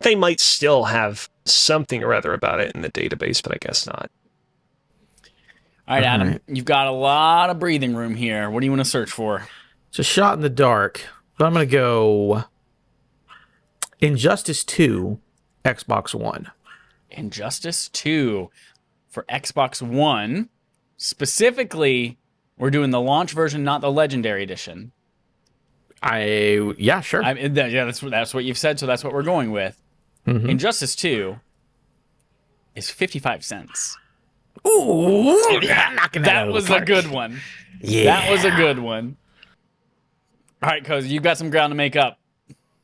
[SPEAKER 3] they might still have something or other about it in the database, but I guess not.
[SPEAKER 1] All right,
[SPEAKER 2] All
[SPEAKER 1] Adam,
[SPEAKER 2] right.
[SPEAKER 1] you've got a lot of breathing room here. What do you want to search for?
[SPEAKER 2] It's a shot in the dark, but I'm going to go Injustice 2, Xbox One.
[SPEAKER 1] Injustice 2 for Xbox One. Specifically, we're doing the launch version, not the Legendary Edition.
[SPEAKER 2] Yeah, sure.
[SPEAKER 1] That's what you've said, so that's what we're going with.
[SPEAKER 2] Mm-hmm.
[SPEAKER 1] Injustice 2 is 55 cents.
[SPEAKER 2] Ooh, yeah, knocking that
[SPEAKER 1] was a good one.
[SPEAKER 2] Yeah.
[SPEAKER 1] That was a good one. All right, Cozy, you've got some ground to make up.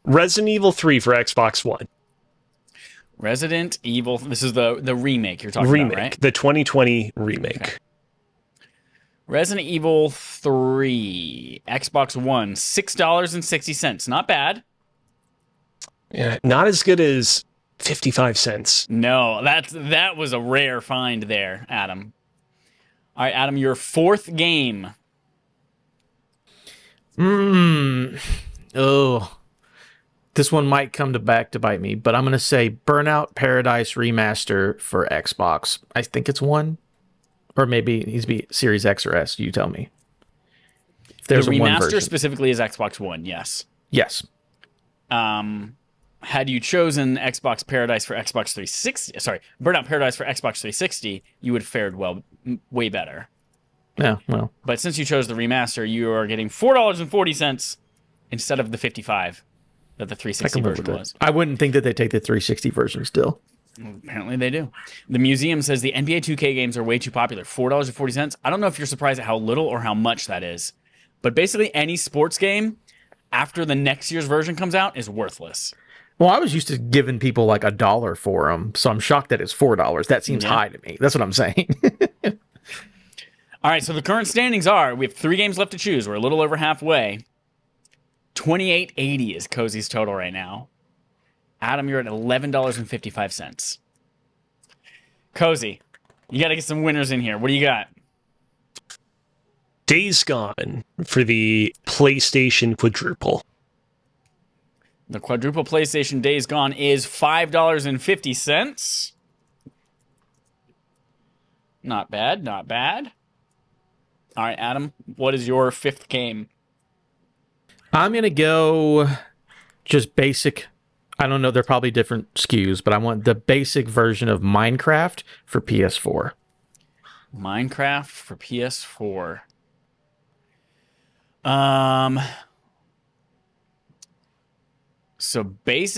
[SPEAKER 3] Resident Evil 3 for Xbox One.
[SPEAKER 1] Resident Evil. This is the remake you're talking about, right?
[SPEAKER 3] The 2020 remake.
[SPEAKER 1] Okay. Resident Evil 3, Xbox One, $6.60. Not bad.
[SPEAKER 3] Yeah, not as good as 55 cents.
[SPEAKER 1] No, that was a rare find there, Adam. All right, Adam, your fourth game.
[SPEAKER 2] Oh. This one might come back to bite me, but I'm going to say Burnout Paradise Remaster for Xbox. I think it's one. Or maybe it needs to be Series X or S. You tell me. If there's
[SPEAKER 1] The
[SPEAKER 2] a one
[SPEAKER 1] remaster
[SPEAKER 2] version.
[SPEAKER 1] specifically is Xbox One, yes.
[SPEAKER 2] Yes.
[SPEAKER 1] Had you chosen Xbox Paradise for Xbox 360, sorry, Burnout Paradise for Xbox 360, you would have fared way better.
[SPEAKER 2] Yeah, well.
[SPEAKER 1] But since you chose the remaster, you are getting $4.40 instead of the 55 that the 360 version was.
[SPEAKER 2] I wouldn't think that they take the 360 version still.
[SPEAKER 1] Apparently they do. The museum says the NBA 2K games are way too popular. $4.40. I don't know if you're surprised at how little or how much that is. But basically any sports game after the next year's version comes out is worthless.
[SPEAKER 2] Well, I was used to giving people like $1 for them, so I'm shocked that it's $4. That seems high to me. That's what I'm saying.
[SPEAKER 1] All right, so the current standings are, we have 3 games left to choose. We're a little over halfway. $28.80 is Cozy's total right now. Adam, you're at $11.55. Cozy, you got to get some winners in here. What do you got?
[SPEAKER 3] Days Gone for the PlayStation quadruple.
[SPEAKER 1] The quadruple PlayStation Days Gone is $5.50. Not bad, not bad. All right, Adam, what is your fifth game?
[SPEAKER 2] I'm going to go just basic. I don't know. They're probably different SKUs, but I want the basic version of Minecraft for PS4.
[SPEAKER 1] Minecraft for PS4. So there's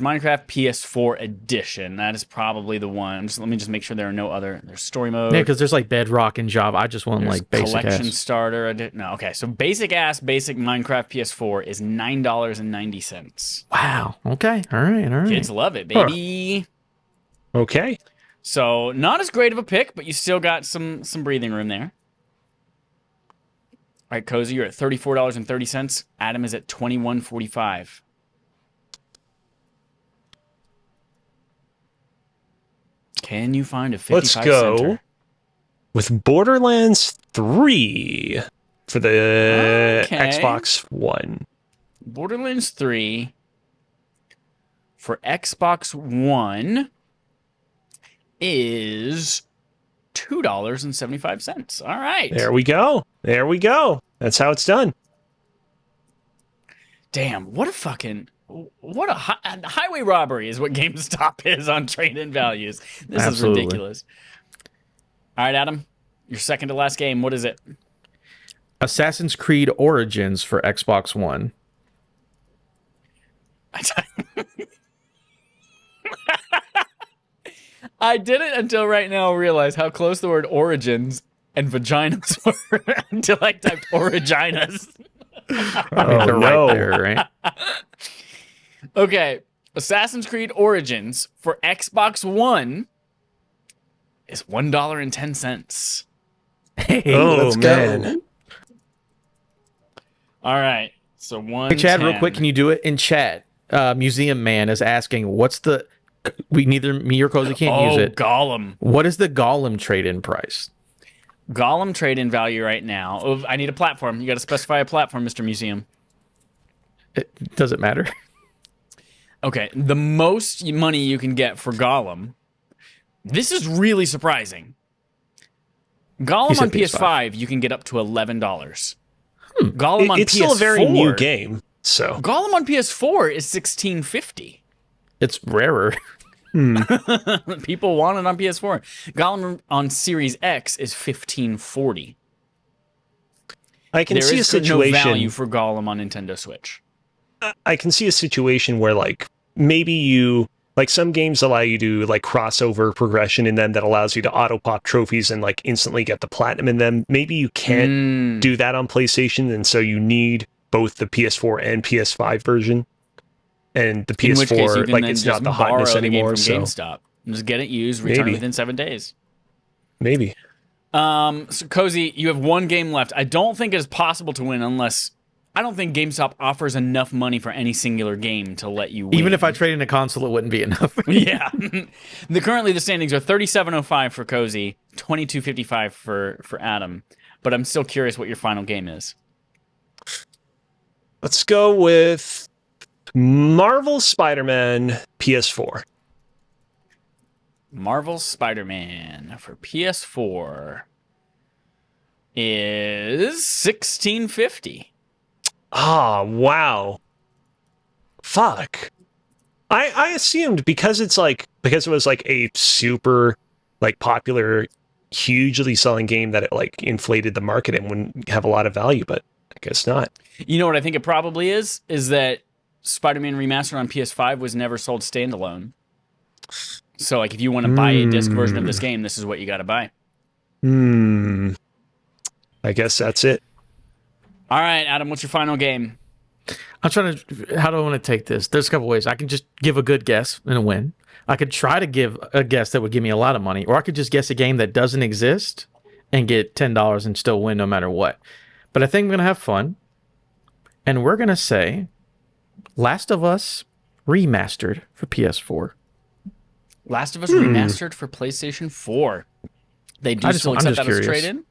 [SPEAKER 1] Minecraft PS4 edition. That is probably the one. Let me just make sure there are no other. There's story mode.
[SPEAKER 2] Yeah, because there's like Bedrock and Java. I just want
[SPEAKER 1] There's
[SPEAKER 2] like basic
[SPEAKER 1] collection
[SPEAKER 2] ass.
[SPEAKER 1] starter. No, okay. So basic Minecraft PS4 is $9.90.
[SPEAKER 2] Wow. Okay. All right.
[SPEAKER 1] Kids love it, baby.
[SPEAKER 3] Huh. Okay.
[SPEAKER 1] So not as great of a pick, but you still got some breathing room there. All right, Cozy, you're at $34.30. Adam is at $21.45. Can you find a 55
[SPEAKER 3] Let's go
[SPEAKER 1] center?
[SPEAKER 3] with Borderlands 3 for the Xbox One.
[SPEAKER 1] Borderlands 3 for Xbox One is $2.75. All right.
[SPEAKER 3] There we go. There we go. That's how it's done.
[SPEAKER 1] Damn, what a highway robbery is what GameStop is on trade-in values. This
[SPEAKER 2] Absolutely.
[SPEAKER 1] is ridiculous. All right, Adam, your second to last game. What is it?
[SPEAKER 2] Assassin's Creed Origins for Xbox One.
[SPEAKER 1] I didn't until right now realize how close the word origins and vaginas were until I typed originas.
[SPEAKER 2] I mean, they're
[SPEAKER 3] no.
[SPEAKER 2] right there, right?
[SPEAKER 1] Okay, Assassin's Creed Origins for Xbox One is $1.10.
[SPEAKER 2] Hey,
[SPEAKER 3] Oh,
[SPEAKER 2] let's
[SPEAKER 3] man.
[SPEAKER 2] go.
[SPEAKER 1] All right, so one.
[SPEAKER 2] Hey, Chad, real quick, can you do it in chat? Museum Man is asking, what's the... Neither me or Cozy can't use it.
[SPEAKER 1] Gollum.
[SPEAKER 2] What is the Gollum trade-in price?
[SPEAKER 1] Gollum trade-in value right now. Oh, I need a platform. You got to specify a platform, Mr. Museum.
[SPEAKER 2] Does it matter?
[SPEAKER 1] Okay, the most money you can get for Gollum. This is really surprising. Gollum
[SPEAKER 2] said
[SPEAKER 1] on
[SPEAKER 2] PS5.
[SPEAKER 1] PS5, you can get up to $11. Gollum on
[SPEAKER 3] It's
[SPEAKER 1] PS4.
[SPEAKER 3] still a very new game, so
[SPEAKER 1] Gollum on PS4 is $16.50.
[SPEAKER 2] It's rarer.
[SPEAKER 1] People want it on PS4. Gollum on Series X is $15.40.
[SPEAKER 3] I can
[SPEAKER 1] There
[SPEAKER 3] see a
[SPEAKER 1] is no
[SPEAKER 3] situation.
[SPEAKER 1] value for Gollum on Nintendo Switch.
[SPEAKER 3] I can see a situation where like maybe you like some games allow you to like crossover progression in them that allows you to auto pop trophies and like instantly get the platinum in them. Maybe you can't do that on PlayStation, and so you need both the PS4 and PS5 version. And the
[SPEAKER 1] In which case, you
[SPEAKER 3] PS4,
[SPEAKER 1] can
[SPEAKER 3] like
[SPEAKER 1] then
[SPEAKER 3] it's
[SPEAKER 1] just
[SPEAKER 3] not the hotness
[SPEAKER 1] borrow the game
[SPEAKER 3] anymore.
[SPEAKER 1] from
[SPEAKER 3] So
[SPEAKER 1] GameStop. Just get it used, return it
[SPEAKER 3] Maybe.
[SPEAKER 1] within 7 days.
[SPEAKER 3] maybe.
[SPEAKER 1] So Cozy, you have one game left. I don't think it's possible to win unless I don't think GameStop offers enough money for any singular game to let you win.
[SPEAKER 2] Even if I trade in a console, it wouldn't be enough.
[SPEAKER 1] Yeah. Currently the standings are 37.05 for Cozy, 22.55 for Adam. But I'm still curious what your final game is.
[SPEAKER 3] Let's go with Marvel Spider-Man PS4.
[SPEAKER 1] Marvel's Spider-Man for PS4 is $16.50.
[SPEAKER 3] Ah, wow. Fuck. I assumed because it was like a super like popular, hugely selling game that it like inflated the market and wouldn't have a lot of value, but I guess not.
[SPEAKER 1] You know what I think it probably is that Spider-Man Remastered on PS5 was never sold standalone. So like if you want to buy a disc version of this game, this is what you got to buy.
[SPEAKER 3] I guess that's it.
[SPEAKER 1] All right, Adam, what's your final game?
[SPEAKER 2] I'm trying to. How do I want to take this? There's a couple ways. I can just give a good guess and a win. I could try to give a guess that would give me a lot of money, or I could just guess a game that doesn't exist and get $10 and still win no matter what. But I think I'm gonna have fun, and we're gonna say Last of Us Remastered for PS4.
[SPEAKER 1] Last of Us Remastered for PlayStation 4. They do still accept that as a trade-in,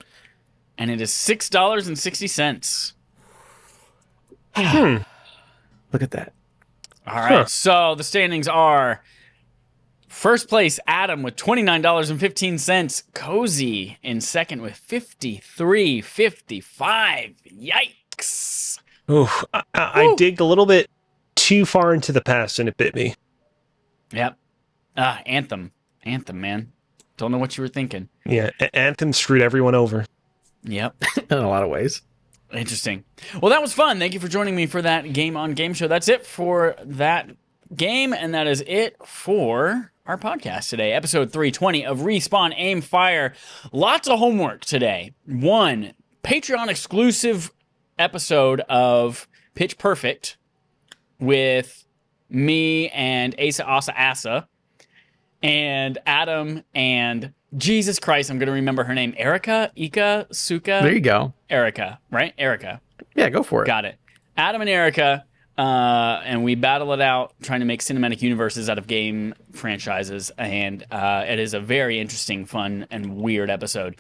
[SPEAKER 1] and it is $6.60.
[SPEAKER 2] Look at that.
[SPEAKER 1] All right, so the standings are first place, Adam with $29.15. Cozy in second with $53.55. Yikes.
[SPEAKER 3] Oof, I digged a little bit too far into the past and it bit me.
[SPEAKER 1] Yep. Anthem, man. Don't know what you were thinking.
[SPEAKER 3] Yeah, Anthem screwed everyone over.
[SPEAKER 1] Yep.
[SPEAKER 2] In a lot of ways.
[SPEAKER 1] Interesting. Well, that was fun. Thank you for joining me for that Game on Game show. That's it for that game, and that is it for our podcast today. Episode 320 of Respawn, Aim, Fire. Lots of homework today. One, Patreon exclusive episode of Pitch Perfect with me and Asa and Adam and Jesus Christ, I'm going to remember her name. Erica? Suka?
[SPEAKER 2] There you go.
[SPEAKER 1] Erica, right? Erica.
[SPEAKER 2] Yeah, go for it.
[SPEAKER 1] Got it. Adam and Erica, and we battle it out trying to make cinematic universes out of game franchises, and it is a very interesting, fun, and weird episode.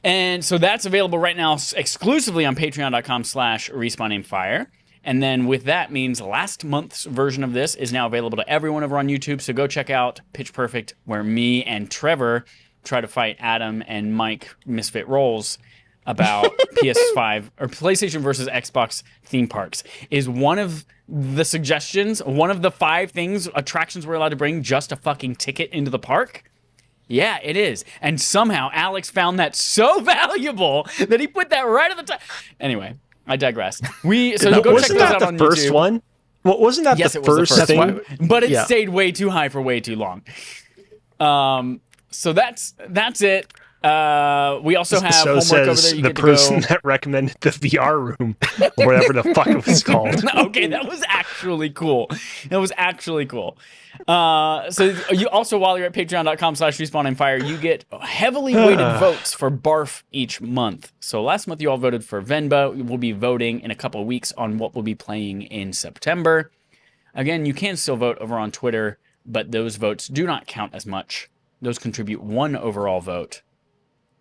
[SPEAKER 1] And so that's available right now exclusively on patreon.com/respawnaimfire. And then with that means last month's version of this is now available to everyone over on YouTube. So go check out Pitch Perfect, where me and Trevor try to fight Adam and Mike Misfit Rolls about PS5 or PlayStation versus Xbox theme parks. Is one of the suggestions, one of the 5 attractions we're allowed to bring, just a fucking ticket into the park? Yeah, it is. And somehow Alex found that so valuable that he put that right at the top. Anyway, I digress. Go check those out on YouTube.
[SPEAKER 3] First one? Well, wasn't that
[SPEAKER 1] Yes,
[SPEAKER 3] the
[SPEAKER 1] it was the
[SPEAKER 3] first
[SPEAKER 1] first
[SPEAKER 3] thing?
[SPEAKER 1] one. But it stayed way too high for way too long. So that's it. We also have
[SPEAKER 3] so
[SPEAKER 1] homework over
[SPEAKER 3] says
[SPEAKER 1] there. You
[SPEAKER 3] the
[SPEAKER 1] get to
[SPEAKER 3] person
[SPEAKER 1] go.
[SPEAKER 3] that recommended the VR room, or whatever the fuck it was called.
[SPEAKER 1] Okay, that was actually cool. So you also, while you're at patreon.com/respawnaimfire, you get heavily weighted votes for BARF each month. So last month you all voted for Venba. We'll be voting in a couple of weeks on what we'll be playing in September. Again, you can still vote over on Twitter, but those votes do not count as much. Those contribute 1 overall vote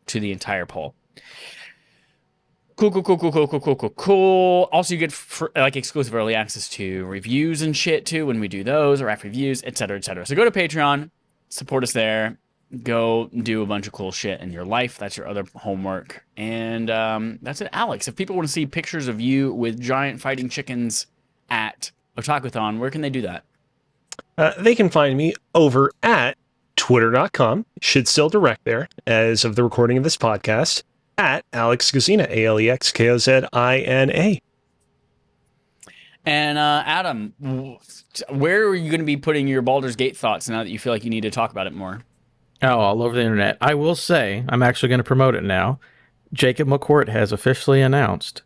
[SPEAKER 1] to the entire poll. Cool. Also, you get exclusive early access to reviews and shit too when we do those, or RAF reviews, etc. So go to Patreon, support us there. go do a bunch of cool shit in your life. That's your other homework. And that's it. Alex, if people want to see pictures of you with giant fighting chickens at Otakuthon, where can they do that?
[SPEAKER 3] They can find me over at twitter.com. Should still direct there as of the recording of this podcast at Alex Kozina, AlexKozina.
[SPEAKER 1] And Adam, where are you going to be putting your Baldur's Gate thoughts now that you feel like you need to talk about it more?
[SPEAKER 2] Oh, all over the internet. I will say, I'm actually going to promote it now. Jacob McCourt has officially announced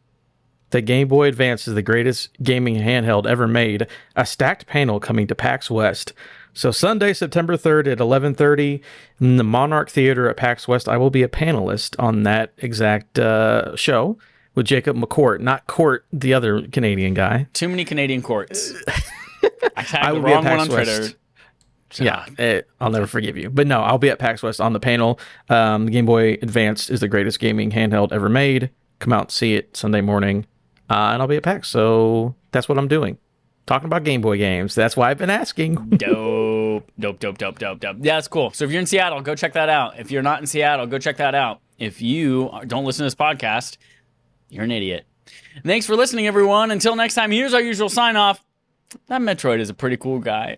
[SPEAKER 2] that Game Boy Advance is the greatest gaming handheld ever made. A stacked panel coming to PAX West. So Sunday, September 3rd at 11:30 in the Monarch Theater at PAX West, I will be a panelist on that exact show with Jacob McCourt, not Court, the other Canadian guy.
[SPEAKER 1] Too many Canadian courts. I tagged
[SPEAKER 2] I
[SPEAKER 1] the
[SPEAKER 2] will be at
[SPEAKER 1] wrong one
[SPEAKER 2] PAX
[SPEAKER 1] on Twitter.
[SPEAKER 2] West. Yeah, I'll never forgive you. But no, I'll be at PAX West on the panel. The Game Boy Advance is the greatest gaming handheld ever made. Come out and see it Sunday morning. And I'll be at PAX, so that's what I'm doing. Talking about Game Boy games. That's why I've been asking.
[SPEAKER 1] Dope. Yeah, that's cool. So if you're in Seattle, go check that out. If you're not in Seattle, go check that out. If you don't listen to this podcast, you're an idiot. Thanks for listening, everyone. Until next time, here's our usual sign-off. That Metroid is a pretty cool guy.